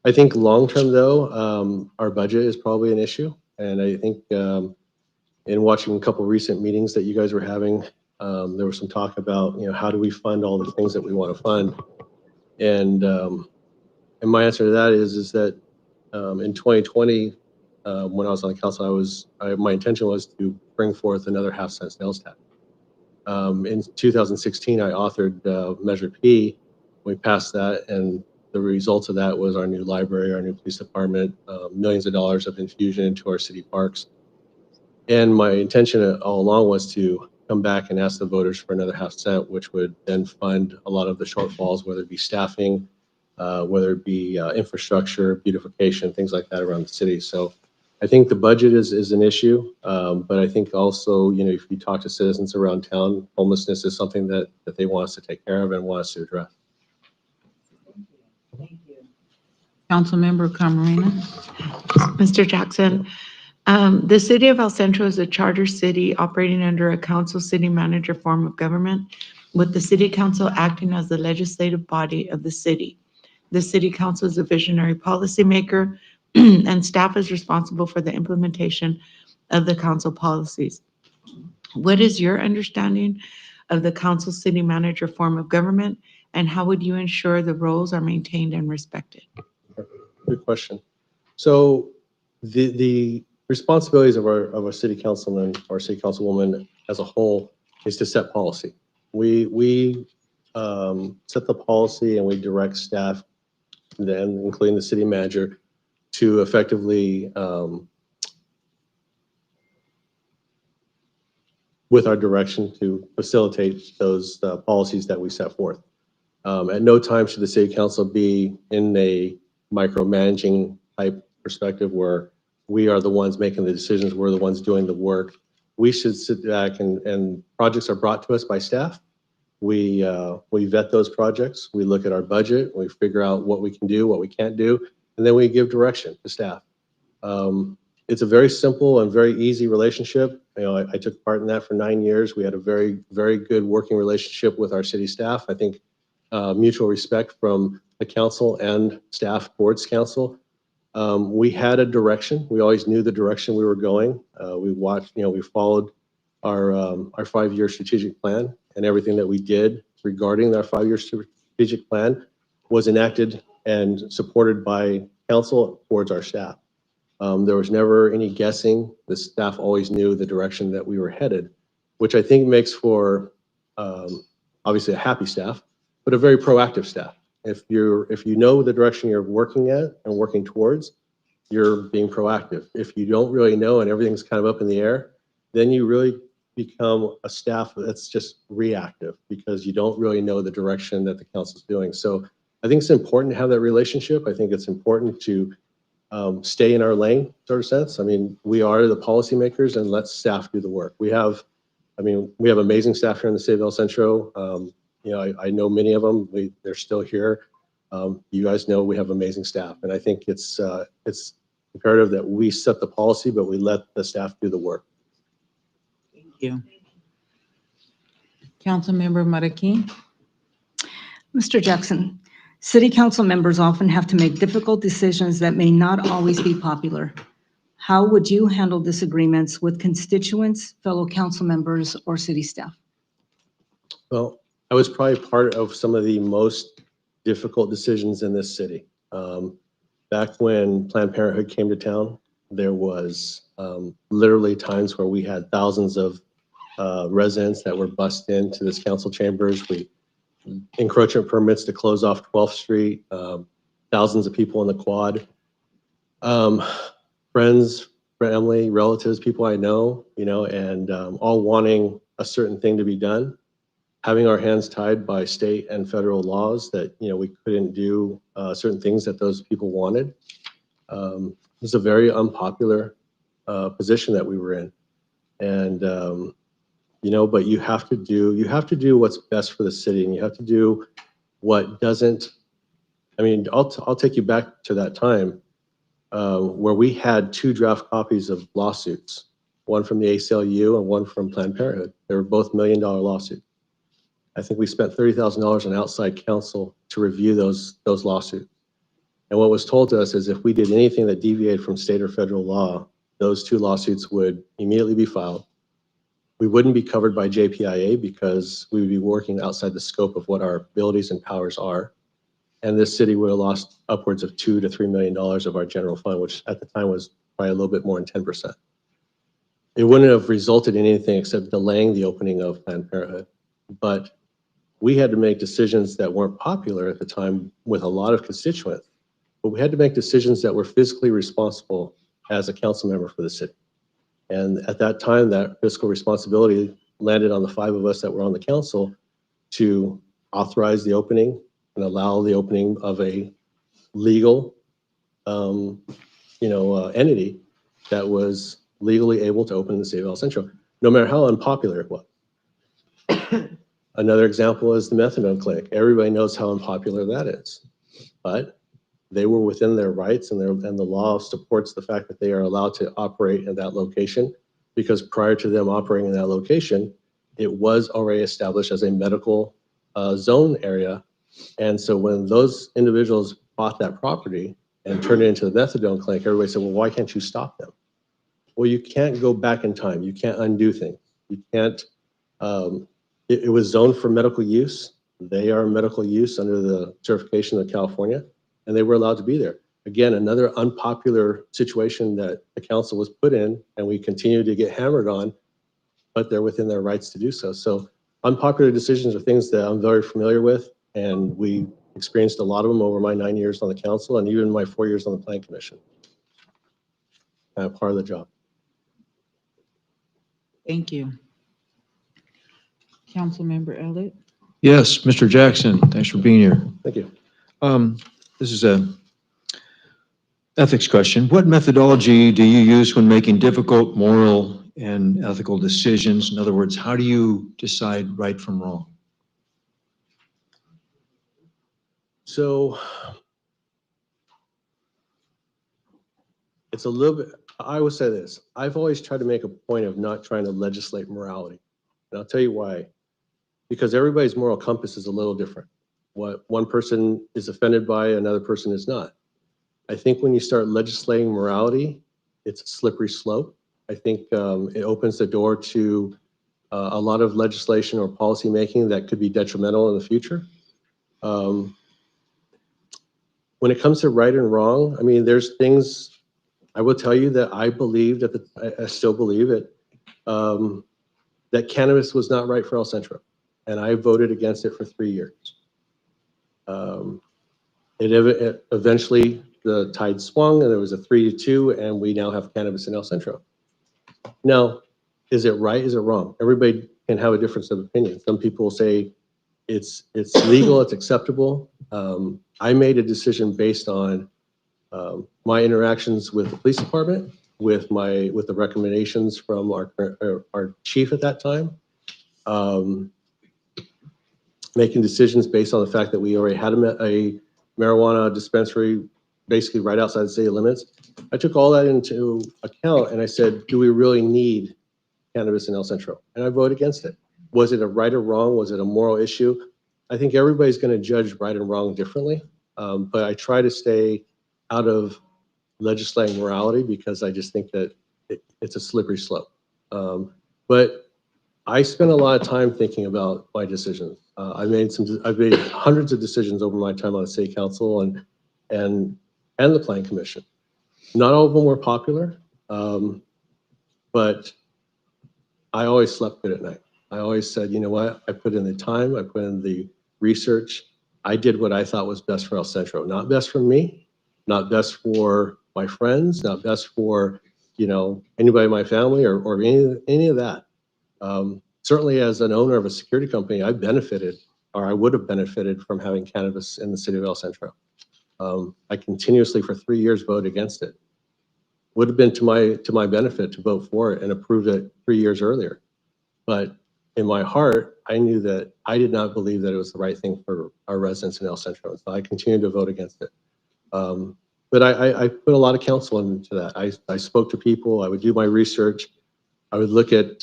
I think long-term though, our budget is probably an issue. And I think in watching a couple of recent meetings that you guys were having, there was some talk about, how do we fund all the things that we want to fund? And my answer to that is that in 2020, when I was on the council, my intention was to bring forth another half-cent sales tax. In 2016, I authored Measure P. We passed that, and the results of that was our new library, our new police department, millions of dollars of infusion into our city parks. And my intention all along was to come back and ask the voters for another half-cent, which would then fund a lot of the shortfalls, whether it be staffing, whether it be infrastructure, beautification, things like that around the city. So I think the budget is an issue, but I think also, if you talk to citizens around town, homelessness is something that they want us to take care of and want us to address. Councilmember Camarena. Mr. Jackson, the city of El Centro is a charter city operating under a council city manager form of government, with the city council acting as the legislative body of the city. The city council is a visionary policymaker, and staff is responsible for the implementation of the council policies. What is your understanding of the council city manager form of government, and how would you ensure the roles are maintained and respected? Good question. So the responsibilities of our city councilman or city councilwoman as a whole is to set policy. We set the policy and we direct staff, then including the city manager, to effectively with our direction to facilitate those policies that we set forth. At no time should the city council be in a micromanaging type perspective where we are the ones making the decisions, we're the ones doing the work. We should sit back and projects are brought to us by staff. We vet those projects, we look at our budget, we figure out what we can do, what we can't do, and then we give direction to staff. It's a very simple and very easy relationship. I took part in that for 9 years. We had a very, very good working relationship with our city staff. I think mutual respect from the council and staff towards council. We had a direction. We always knew the direction we were going. We watched, we followed our 5-year strategic plan, and everything that we did regarding our 5-year strategic plan was enacted and supported by council towards our staff. There was never any guessing. The staff always knew the direction that we were headed, which I think makes for obviously a happy staff, but a very proactive staff. If you know the direction you're working at and working towards, you're being proactive. If you don't really know and everything's kind of up in the air, then you really become a staff that's just reactive because you don't really know the direction that the council's doing. So I think it's important to have that relationship. I think it's important to stay in our lane, sort of sense. I mean, we are the policymakers, and let staff do the work. We have amazing staff here in the city of El Centro. I know many of them. They're still here. You guys know we have amazing staff, and I think it's imperative that we set the policy, but we let the staff do the work. Thank you. Councilmember Marroquin. Mr. Jackson, City council members often have to make difficult decisions that may not always be popular. How would you handle disagreements with constituents, fellow council members, or city staff? Well, I was probably part of some of the most difficult decisions in this city. Back when Planned Parenthood came to town, there was literally times where we had thousands of residents that were bussed into this council chambers. We encroachment permits to close off 12th Street, thousands of people in the quad. Friends, family, relatives, people I know, and all wanting a certain thing to be done, having our hands tied by state and federal laws that, we couldn't do certain things that those people wanted. It was a very unpopular position that we were in. And, but you have to do what's best for the city, and you have to do what doesn't, I'll take you back to that time where we had 2 draft copies of lawsuits, one from the ACLU and one from Planned Parenthood. They were both $1 million lawsuits. I think we spent $30,000 on outside counsel to review those lawsuits. And what was told to us is if we did anything that deviated from state or federal law, those 2 lawsuits would immediately be filed. We wouldn't be covered by JPIA because we would be working outside the scope of what our abilities and powers are. And this city would have lost upwards of $2 to $3 million of our general fund, which at the time was probably a little bit more than 10%. It wouldn't have resulted in anything except delaying the opening of Planned Parenthood. But we had to make decisions that weren't popular at the time with a lot of constituents, but we had to make decisions that were fiscally responsible as a council member for the city. And at that time, that fiscal responsibility landed on the 5 of us that were on the council to authorize the opening and allow the opening of a legal, entity that was legally able to open the city of El Centro, no matter how unpopular it was. Another example is the methadone clinic. Everybody knows how unpopular that is, but they were within their rights, and the law supports the fact that they are allowed to operate in that location, because prior to them operating in that location, it was already established as a medical zone area. And so when those individuals bought that property and turned it into the methadone clinic, everybody said, well, why can't you stop them? Well, you can't go back in time. You can't undo things. You can't, it was zoned for medical use. They are medical use under the certification of California, and they were allowed to be there. Again, another unpopular situation that the council was put in, and we continue to get hammered on, but they're within their rights to do so. So unpopular decisions are things that I'm very familiar with, and we experienced a lot of them over my 9 years on the council and even my 4 years on the Plan Commission. Part of the job. Thank you. Councilmember Elliott. Yes, Mr. Jackson, thanks for being here. Thank you. This is a ethics question. What methodology do you use when making difficult moral and ethical decisions? In other words, how do you decide right from wrong? So it's a little bit, I would say this, I've always tried to make a point of not trying to legislate morality. And I'll tell you why. Because everybody's moral compass is a little different. What one person is offended by, another person is not. I think when you start legislating morality, it's a slippery slope. I think it opens the door to a lot of legislation or policy making that could be detrimental in the future. When it comes to right and wrong, there's things I will tell you that I believed I still believe it, that cannabis was not right for El Centro, and I voted against it for 3 years. Eventually the tide swung, and there was a 3-2, and we now have cannabis in El Centro. Now, is it right? Is it wrong? Everybody can have a difference of opinion. Some people say it's legal, it's acceptable. I made a decision based on my interactions with the police department, with the recommendations from our chief at that time, making decisions based on the fact that we already had a marijuana dispensary basically right outside the city limits. I took all that into account, and I said, do we really need cannabis in El Centro? And I voted against it. Was it a right or wrong? Was it a moral issue? I think everybody's going to judge right and wrong differently. But I try to stay out of legislating morality because I just think that it's a slippery slope. But I spend a lot of time thinking about my decisions. I've made hundreds of decisions over my time on the city council and the planning commission. Not all of them were popular, but I always slept good at night. I always said, you know what? I put in the time, I put in the research. I did what I thought was best for El Centro. Not best for me, not best for my friends, not best for, anybody in my family or any of that. Certainly as an owner of a security company, I benefited, or I would have benefited from having cannabis in the city of El Centro. I continuously for 3 years voted against it. Would have been to my benefit to vote for it and approve it 3 years earlier. But in my heart, I knew that I did not believe that it was the right thing for our residents in El Centro. So I continued to vote against it. But I put a lot of counsel into that. I spoke to people. I would do my research. I would look at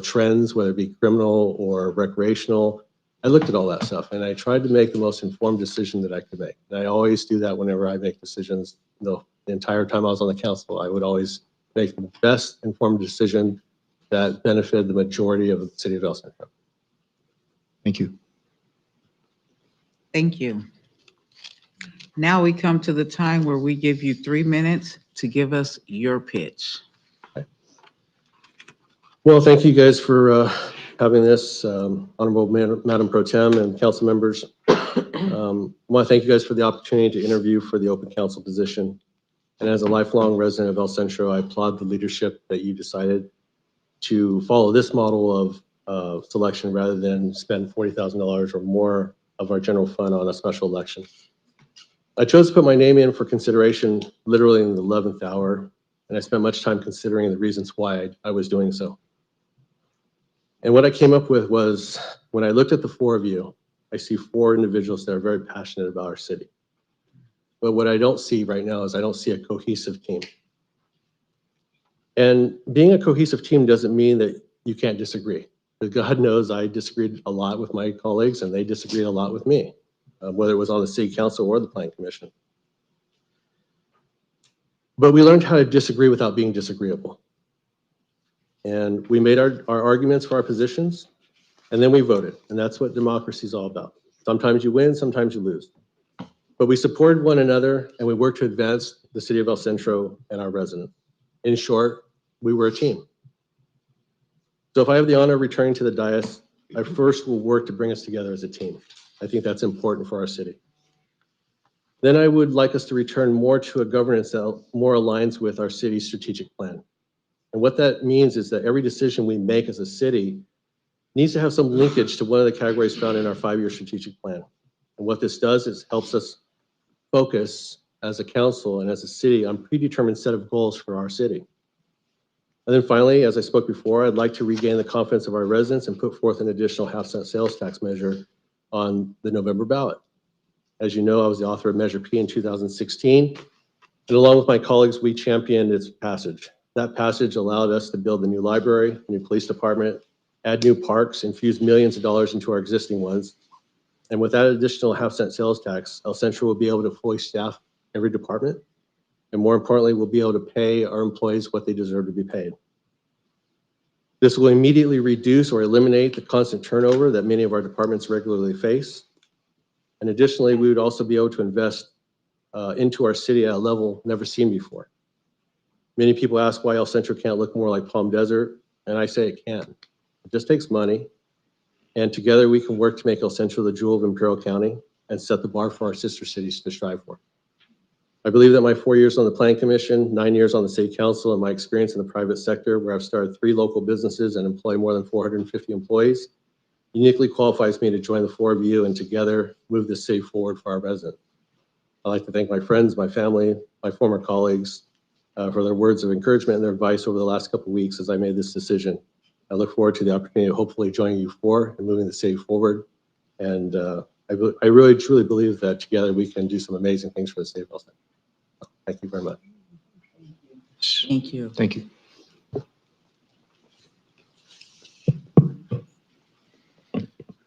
trends, whether it be criminal or recreational. I looked at all that stuff, and I tried to make the most informed decision that I could make. And I always do that whenever I make decisions. The entire time I was on the council, I would always make the best informed decision that benefited the majority of the city of El Centro. Thank you. Thank you. Now we come to the time where we give you 3 minutes to give us your pitch. Well, thank you guys for having this, Honorable Madam Pro Tem and council members. I want to thank you guys for the opportunity to interview for the open council position. And as a lifelong resident of El Centro, I applaud the leadership that you decided to follow this model of selection rather than spend $40,000 or more of our general fund on a special election. I chose to put my name in for consideration literally in the 11th hour, and I spent much time considering the reasons why I was doing so. And what I came up with was, when I looked at the four of you, I see four individuals that are very passionate about our city. But what I don't see right now is I don't see a cohesive team. And being a cohesive team doesn't mean that you can't disagree. Because God knows I disagreed a lot with my colleagues and they disagreed a lot with me, whether it was on the city council or the planning commission. But we learned how to disagree without being disagreeable. And we made our arguments for our positions, and then we voted. And that's what democracy is all about. Sometimes you win, sometimes you lose. But we supported one another and we worked to advance the city of El Centro and our residents. In short, we were a team. So if I have the honor of returning to the dais, I first will work to bring us together as a team. I think that's important for our city. Then I would like us to return more to a governance that more aligns with our city's strategic plan. And what that means is that every decision we make as a city needs to have some linkage to one of the categories found in our 5-year strategic plan. And what this does is helps us focus as a council and as a city on predetermined set of goals for our city. And then finally, as I spoke before, I'd like to regain the confidence of our residents and put forth an additional half-cent sales tax measure on the November ballot. As you know, I was the author of Measure P in 2016, and along with my colleagues, we championed its passage. That passage allowed us to build a new library, a new police department, add new parks, infuse millions of dollars into our existing ones. And with that additional half-cent sales tax, El Centro will be able to fully staff every department. And more importantly, we'll be able to pay our employees what they deserve to be paid. This will immediately reduce or eliminate the constant turnover that many of our departments regularly face. And additionally, we would also be able to invest into our city at a level never seen before. Many people ask why El Centro can't look more like Palm Desert, and I say it can. It just takes money, and together we can work to make El Centro the jewel of Imperial County and set the bar for our sister cities to strive for. I believe that my 4 years on the Planning Commission, 9 years on the City Council, and my experience in the private sector, where I've started 3 local businesses and employ more than 450 employees, uniquely qualifies me to join the 4 of you and together move this city forward for our residents. I'd like to thank my friends, my family, my former colleagues for their words of encouragement and their advice over the last couple of weeks as I made this decision. I look forward to the opportunity of hopefully joining you for and moving the city forward. And I really, truly believe that together we can do some amazing things for the city of El Centro. Thank you very much. Thank you. Thank you.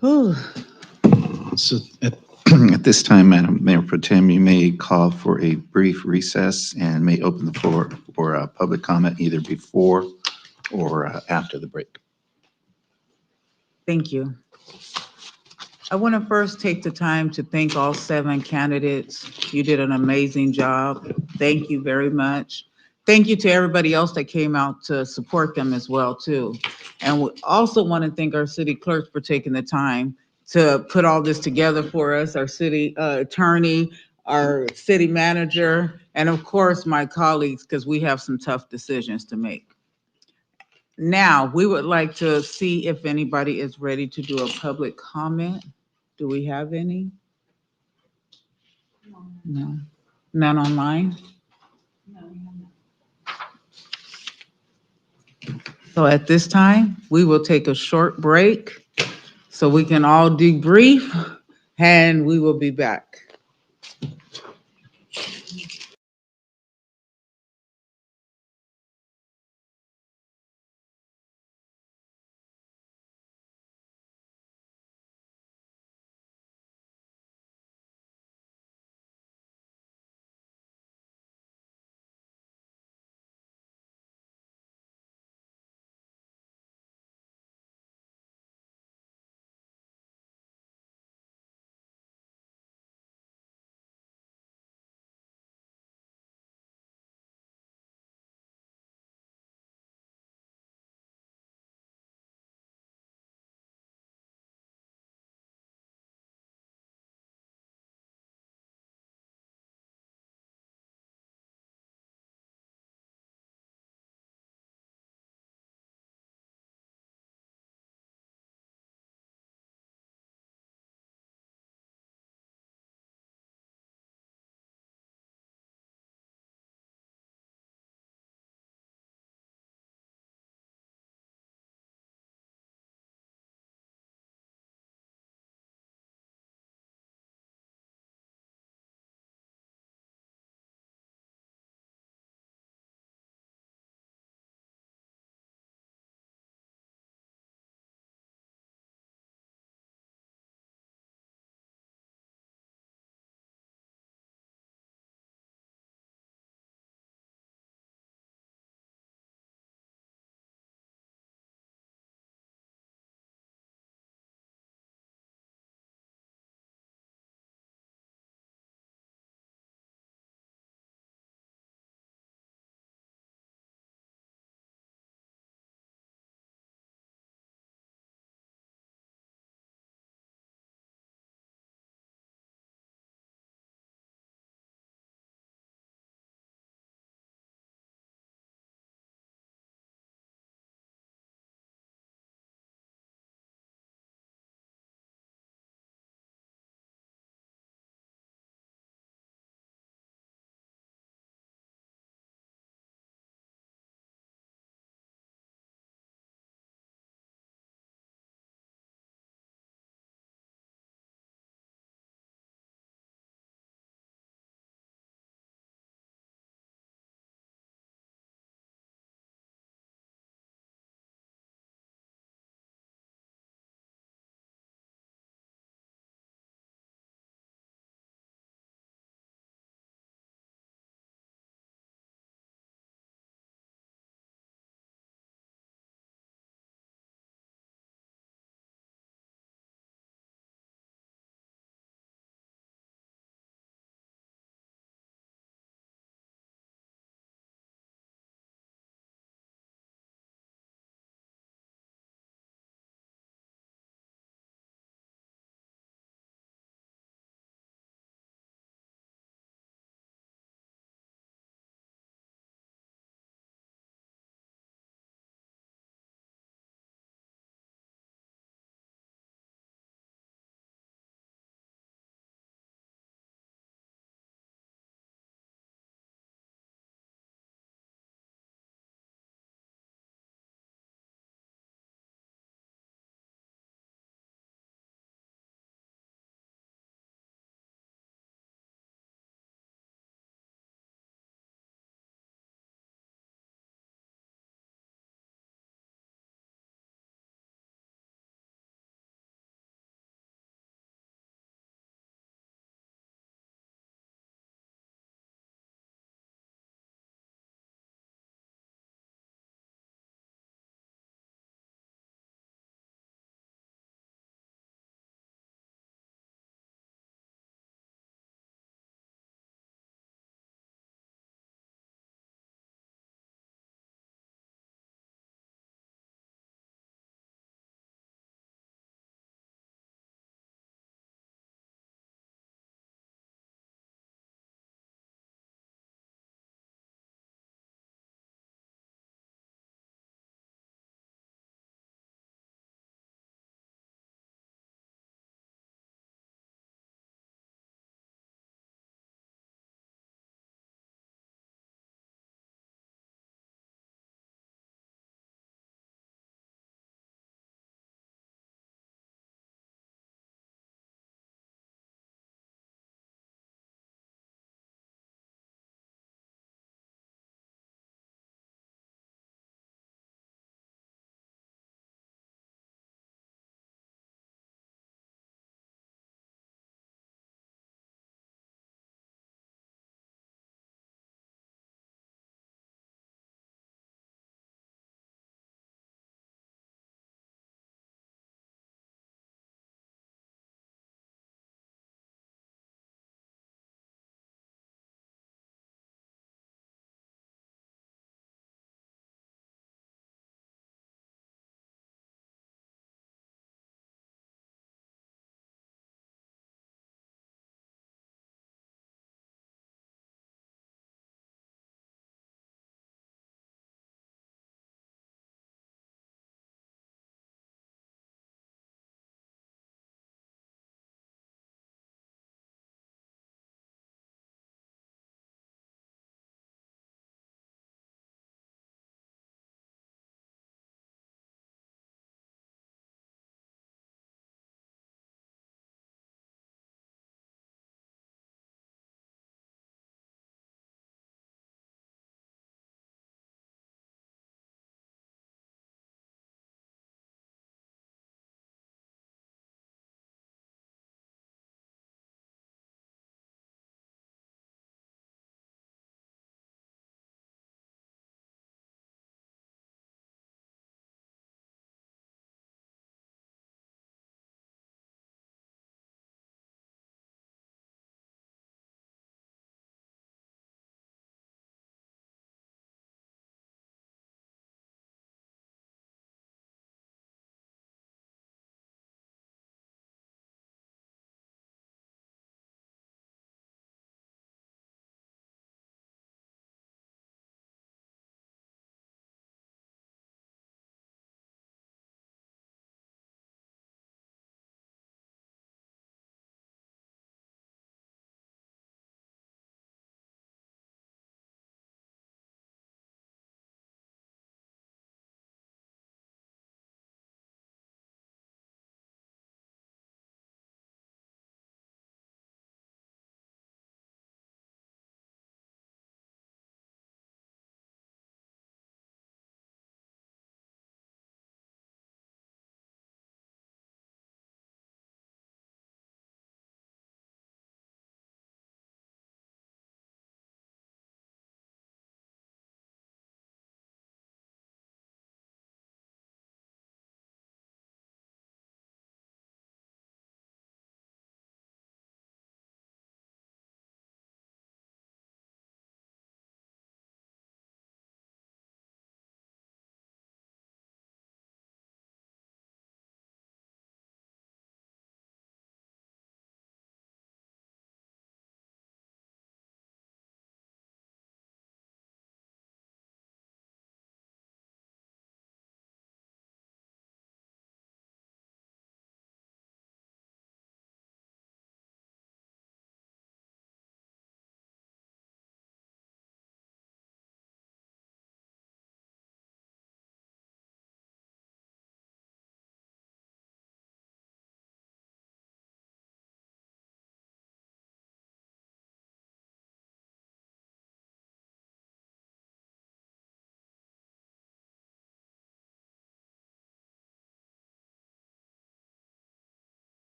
Whew. So At this time, Madam Mayor Pro Tem, you may call for a brief recess and may open the floor for public comment either before or after the break. Thank you. I want to first take the time to thank all 7 candidates. You did an amazing job. Thank you very much. Thank you to everybody else that came out to support them as well, too. And we also want to thank our city clerks for taking the time to put all this together for us, our city attorney, our city manager, and of course, my colleagues, because we have some tough decisions to make. Now, we would like to see if anybody is ready to do a public comment. Do we have any? No. None online? So at this time, we will take a short break so we can all debrief, and we will be back.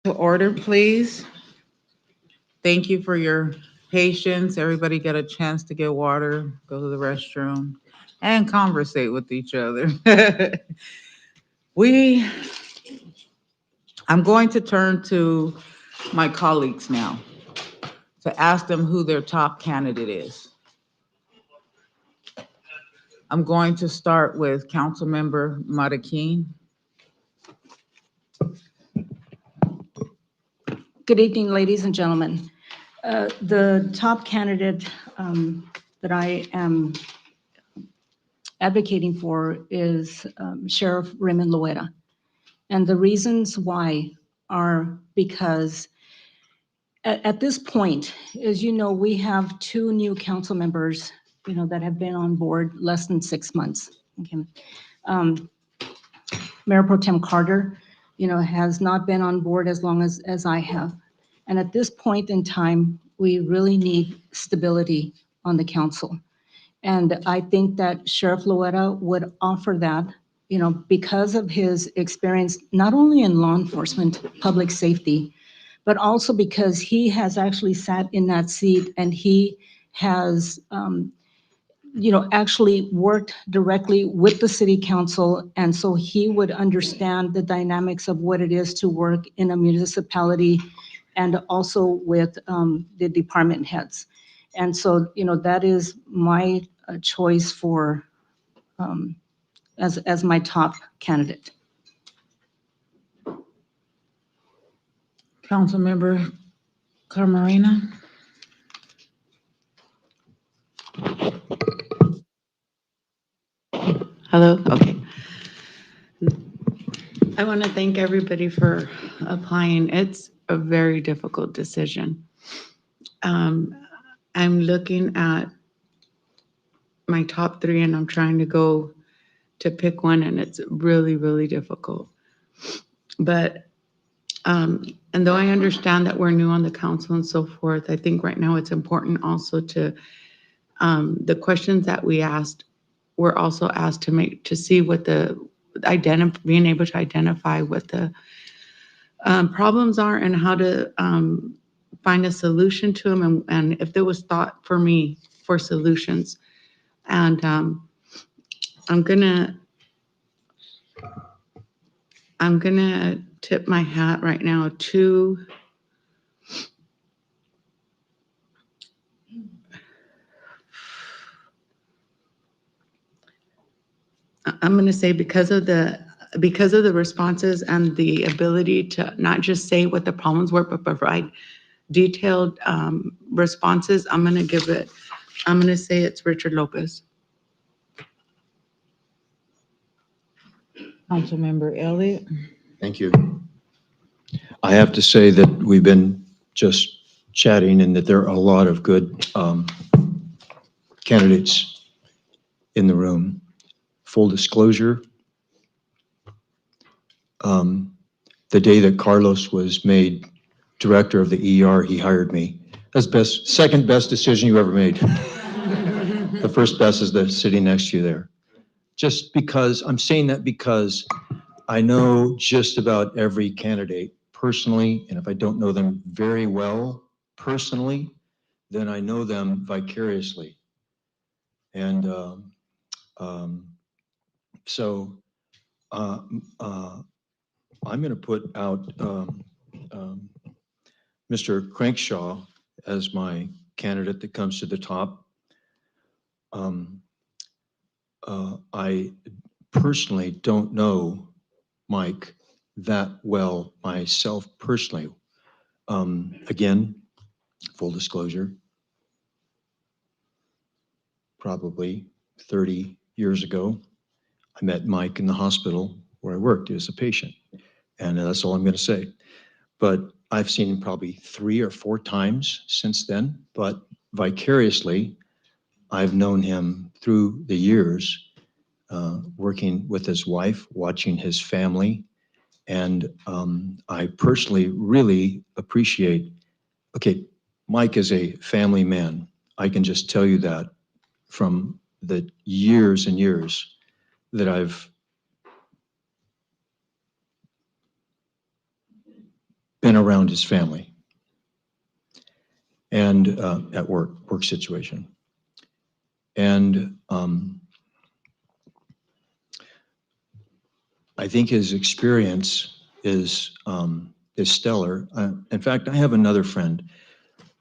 To order, please. Thank you for your patience. Everybody get a chance to get water, go to the restroom, and conversate with each other. I'm going to turn to my colleagues now to ask them who their top candidate is. I'm going to start with Councilmember Marroquin. Good evening, ladies and gentlemen. The top candidate that I am advocating for is Sheriff Raymond Loera. And the reasons why are because at this point, as you know, we have two new council members, that have been on board less than 6 months. Okay. Mayor Pro Tem Carter, has not been on board as long as I have. And at this point in time, we really need stability on the council. And I think that Sheriff Loera would offer that, because of his experience, not only in law enforcement, public safety, but also because he has actually sat in that seat and he has, actually worked directly with the city council. And so he would understand the dynamics of what it is to work in a municipality and also with the department heads. And so, that is my choice for, as my top candidate. Councilmember Camarena. Hello, okay. I want to thank everybody for applying. It's a very difficult decision. I'm looking at my top three and I'm trying to go to pick one and it's really, really difficult. But, and though I understand that we're new on the council and so forth, I think right now it's important also to, the questions that we asked, we're also asked to see what being able to identify what the problems are and how to find a solution to them, and if there was thought for me for solutions. And I'm gonna tip my hat right now to I'm going to say because of the responses and the ability to not just say what the problems were, but provide detailed responses, I'm going to say it's Richard Lopez. Councilmember Elliott. Thank you. I have to say that we've been just chatting and that there are a lot of good candidates in the room. Full disclosure, the day that Carlos was made director of the ER, he hired me. That's second best decision you ever made. The first best is the sitting next to you there. Just because, I'm saying that because I know just about every candidate personally, and if I don't know them very well personally, then I know them vicariously. And so I'm going to put out Mr. Crankshaw as my candidate that comes to the top. I personally don't know Mike that well myself personally. Again, full disclosure, probably 30 years ago, I met Mike in the hospital where I worked as a patient. And that's all I'm going to say. But I've seen him probably 3 or 4 times since then. But vicariously, I've known him through the years, working with his wife, watching his family. And I personally really appreciate, okay, Mike is a family man. I can just tell you that from the years and years that I've been around his family and at work situation. And I think his experience is stellar. In fact, I have another friend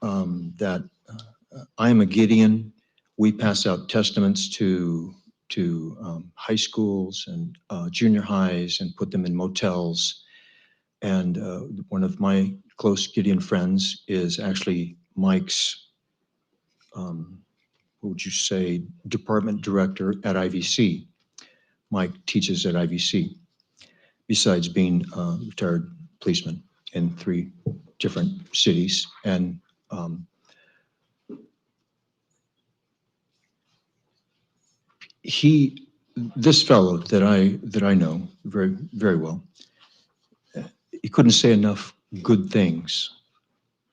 that I am a Gideon. We pass out testaments to high schools and junior highs and put them in motels. And one of my close Gideon friends is actually Mike's, what would you say, department director at IVC. Mike teaches at IVC, besides being a retired policeman in 3 different cities. And this fellow that I know very, very well, he couldn't say enough good things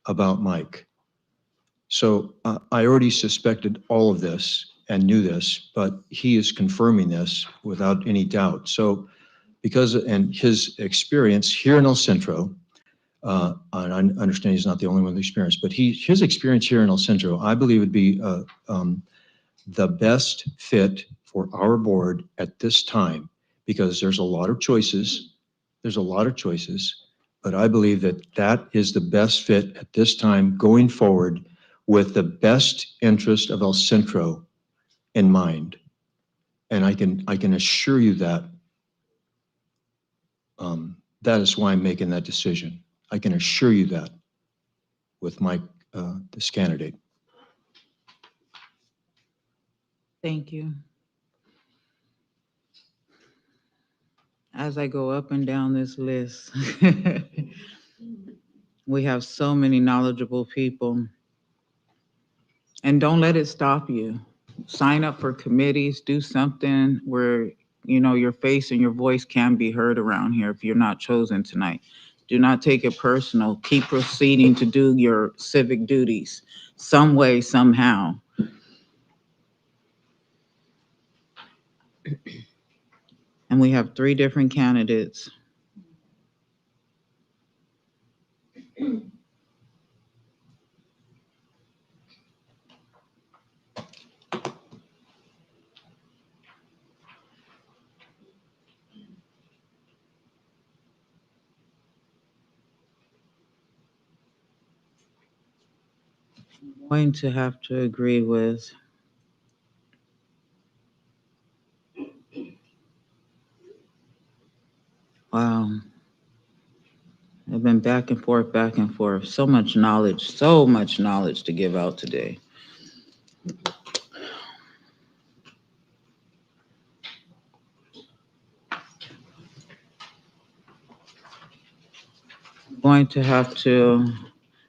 about Mike. So I already suspected all of this and knew this, but he is confirming this without any doubt. So and his experience here in El Centro, and I understand he's not the only one with experience, but his experience here in El Centro, I believe would be the best fit for our board at this time, because there's a lot of choices. There's a lot of choices, but I believe that is the best fit at this time going forward with the best interest of El Centro in mind. And I can assure you that that is why I'm making that decision. I can assure you that with Mike, this candidate. Thank you. As I go up and down this list, we have so many knowledgeable people. And don't let it stop you. Sign up for committees, do something where, your face and your voice can be heard around here if you're not chosen tonight. Do not take it personal. Keep proceeding to do your civic duties some way, somehow. And we have 3 different candidates. I'm going to have to agree with wow. I've been back and forth, back and forth. So much knowledge to give out today. I'm going to have to,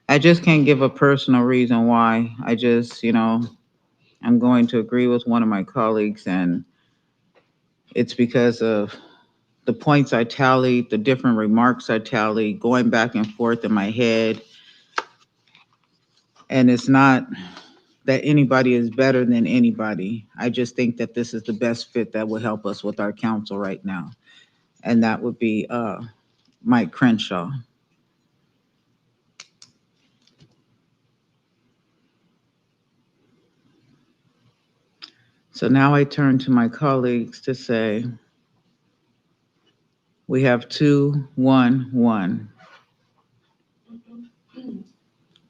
I just can't give a personal reason why. I just, I'm going to agree with one of my colleagues, and it's because of the points I tallied, the different remarks I tallied, going back and forth in my head. And it's not that anybody is better than anybody. I just think that this is the best fit that will help us with our council right now. And that would be Mike Crenshaw. So now I turn to my colleagues to say, we have 2, 1, 1.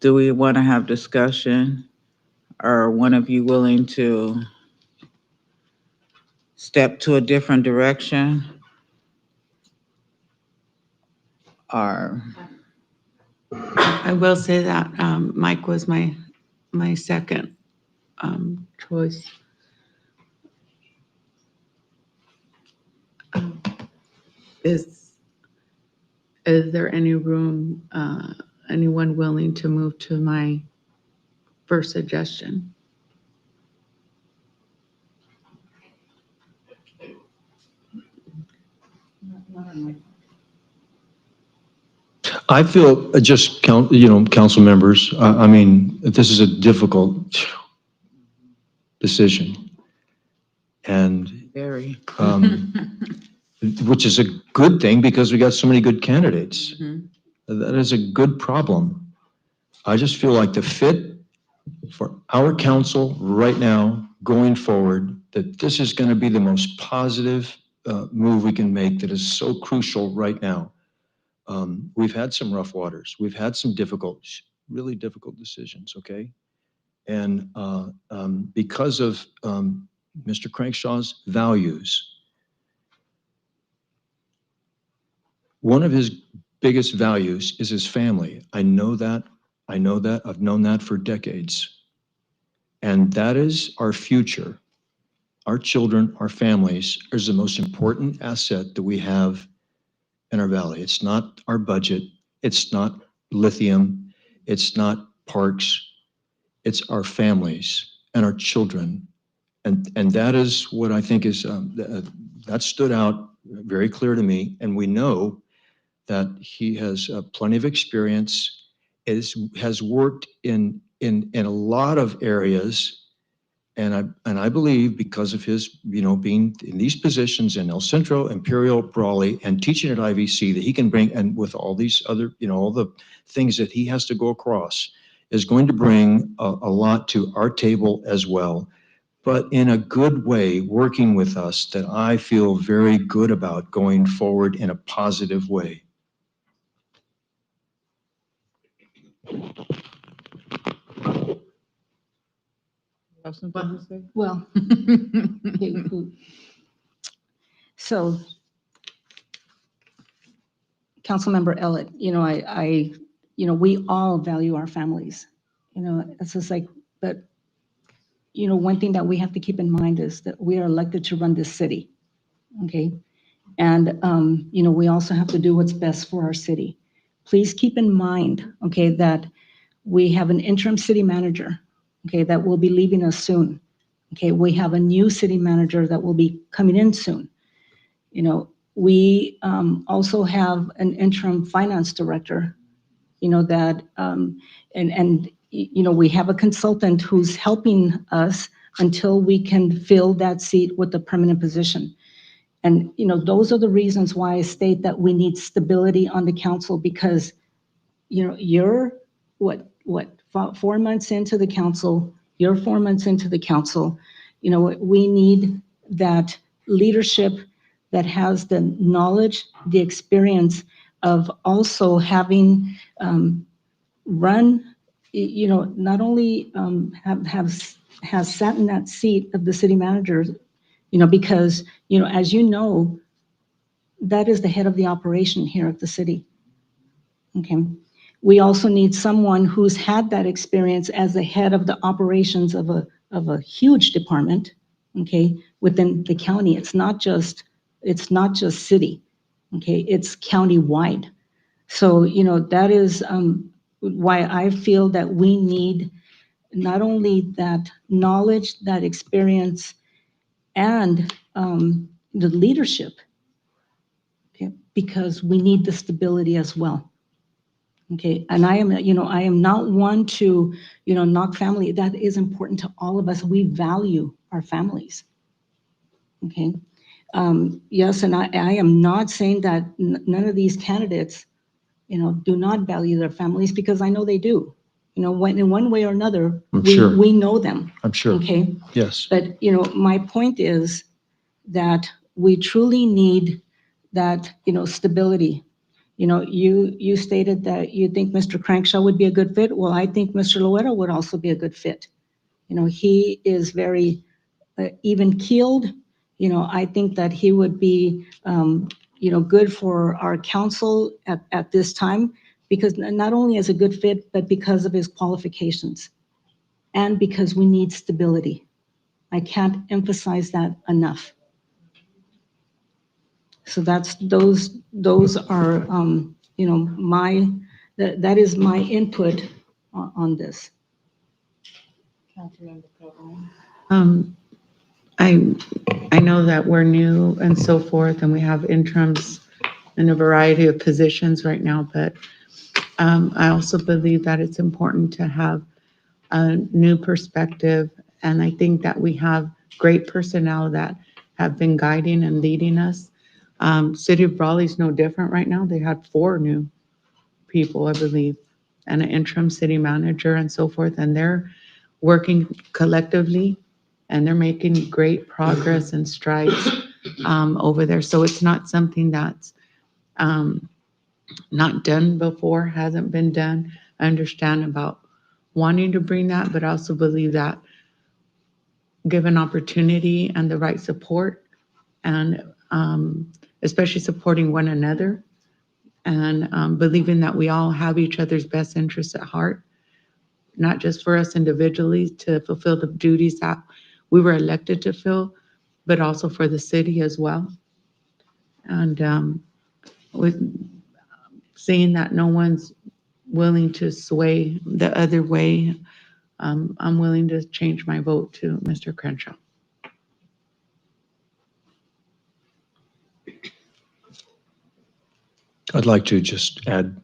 Do we want to have discussion? Are one of you willing to step to a different direction? Or I will say that Mike was my second choice. Is there any room, anyone willing to move to my first suggestion? I feel council members, I mean, this is a difficult decision. And very. Which is a good thing because we got so many good candidates. Mhm. That is a good problem. I just feel like the fit for our council right now, going forward, that this is going to be the most positive move we can make that is so crucial right now. We've had some rough waters. We've had some really difficult decisions, okay? And because of Mr. Crankshaw's values, one of his biggest values is his family. I know that. I know that. I've known that for decades. And that is our future. Our children, our families, is the most important asset that we have in our valley. It's not our budget. It's not lithium. It's not parks. It's our families and our children. And that is what I think is, that stood out very clear to me. And we know that he has plenty of experience, has worked in a lot of areas. And I believe because of his, being in these positions in El Centro, Imperial, Brawley, and teaching at IVC, that he can bring, and with all these other, all the things that he has to go across, is going to bring a lot to our table as well, but in a good way, working with us, that I feel very good about going forward in a positive way. Have something to say? Well, so Councilmember Ellett, we all value our families. It's just like, but, one thing that we have to keep in mind is that we are elected to run this city, okay? And, we also have to do what's best for our city. Please keep in mind, okay, that we have an interim city manager, okay, that will be leaving us soon. Okay, we have a new city manager that will be coming in soon. We also have an interim finance director, that, we have a consultant who's helping us until we can fill that seat with a permanent position. And, those are the reasons why I state that we need stability on the council, because, you're 4 months into the council, you're 4 months into the council. We need that leadership that has the knowledge, the experience of also having run, not only has sat in that seat of the city manager, because, as you know, that is the head of the operation here at the city. Okay. We also need someone who's had that experience as the head of the operations of a huge department, okay, within the county. It's not just city, okay, it's county-wide. So, that is why I feel that we need not only that knowledge, that experience, and the leadership, okay, because we need the stability as well. Okay, and I am not one to, knock family. That is important to all of us. We value our families. Okay, yes, and I am not saying that none of these candidates, do not value their families, because I know they do. When in one way or another, we know them. I'm sure. Okay. Yes. But my point is that we truly need that stability. You stated that you think Mr. Crankshaw would be a good fit. Well, I think Mr. Loera would also be a good fit. He is very even-keeled. I think that he would be, good for our council at this time, because not only as a good fit, but because of his qualifications and because we need stability. I can't emphasize that enough. So those are, that is my input on this. I know that we're new and so forth, and we have interims in a variety of positions right now, but I also believe that it's important to have a new perspective, and I think that we have great personnel that have been guiding and leading us. City of Brawley is no different right now. They had 4 new people, I believe, and an interim city manager and so forth, and they're working collectively, and they're making great progress and strides over there. So it's not something that's not done before, hasn't been done. I understand about wanting to bring that, but I also believe that given opportunity and the right support, and especially supporting one another, and believing that we all have each other's best interests at heart, not just for us individually to fulfill the duties that we were elected to fill, but also for the city as well. And with seeing that no one's willing to sway the other way, I'm willing to change my vote to Mr. Crenshaw. I'd like to just add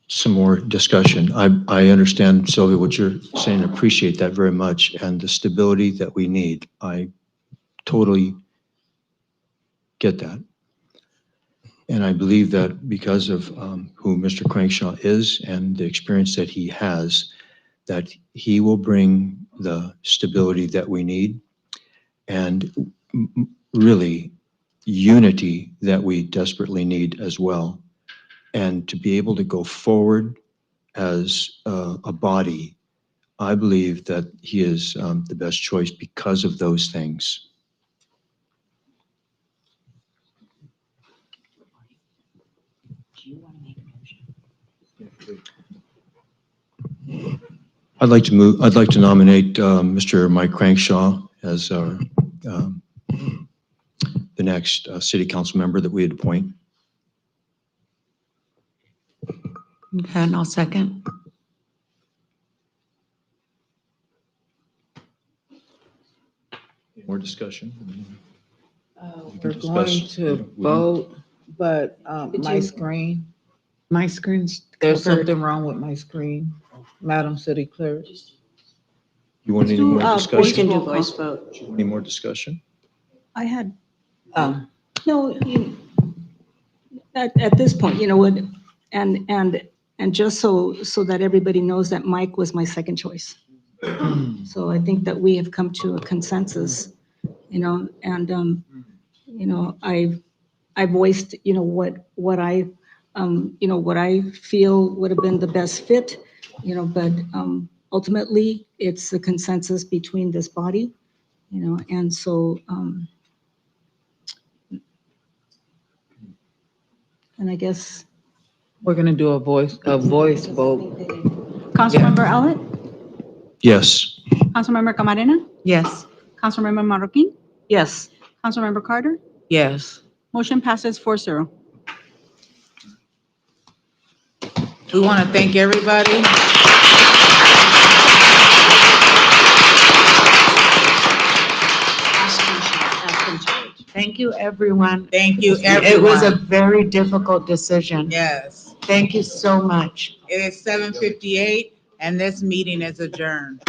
some more discussion. I understand, Sylvia, what you're saying, appreciate that very much, and the stability that we need. I totally get that. And I believe that because of who Mr. Crankshaw is and the experience that he has, that he will bring the stability that we need and really unity that we desperately need as well. And to be able to go forward as a body, I believe that he is the best choice because of those things. I'd like to nominate Mr. Mike Crankshaw as our, the next city council member that we'd appoint. Okay, and I'll second. More discussion? We're going to vote, but My screen's there's covered. something wrong with my screen, Madam City Clerk. You want any more We can discussion? do voice vote. Any more discussion? I had, Oh, no, at this point, you know what, and just so that everybody knows that Mike was my second choice. So I think that we have come to a consensus, you know, and, you know, I voiced, you know, what I, you know, what I feel would have been the best fit, you know, but ultimately it's a consensus between this body, you know, and so, and I guess. we're gonna do a voice vote. Councilmember Allen? Yes. Councilmember Camarena? Yes. Councilmember Marroquin? Yes. Councilmember Carter? Yes. Motion passes 4-0. We want to thank everybody. Thank you, everyone. Thank you, It was a everyone. very difficult decision. Yes. Thank you so much. It is 7:58 and this meeting is adjourned.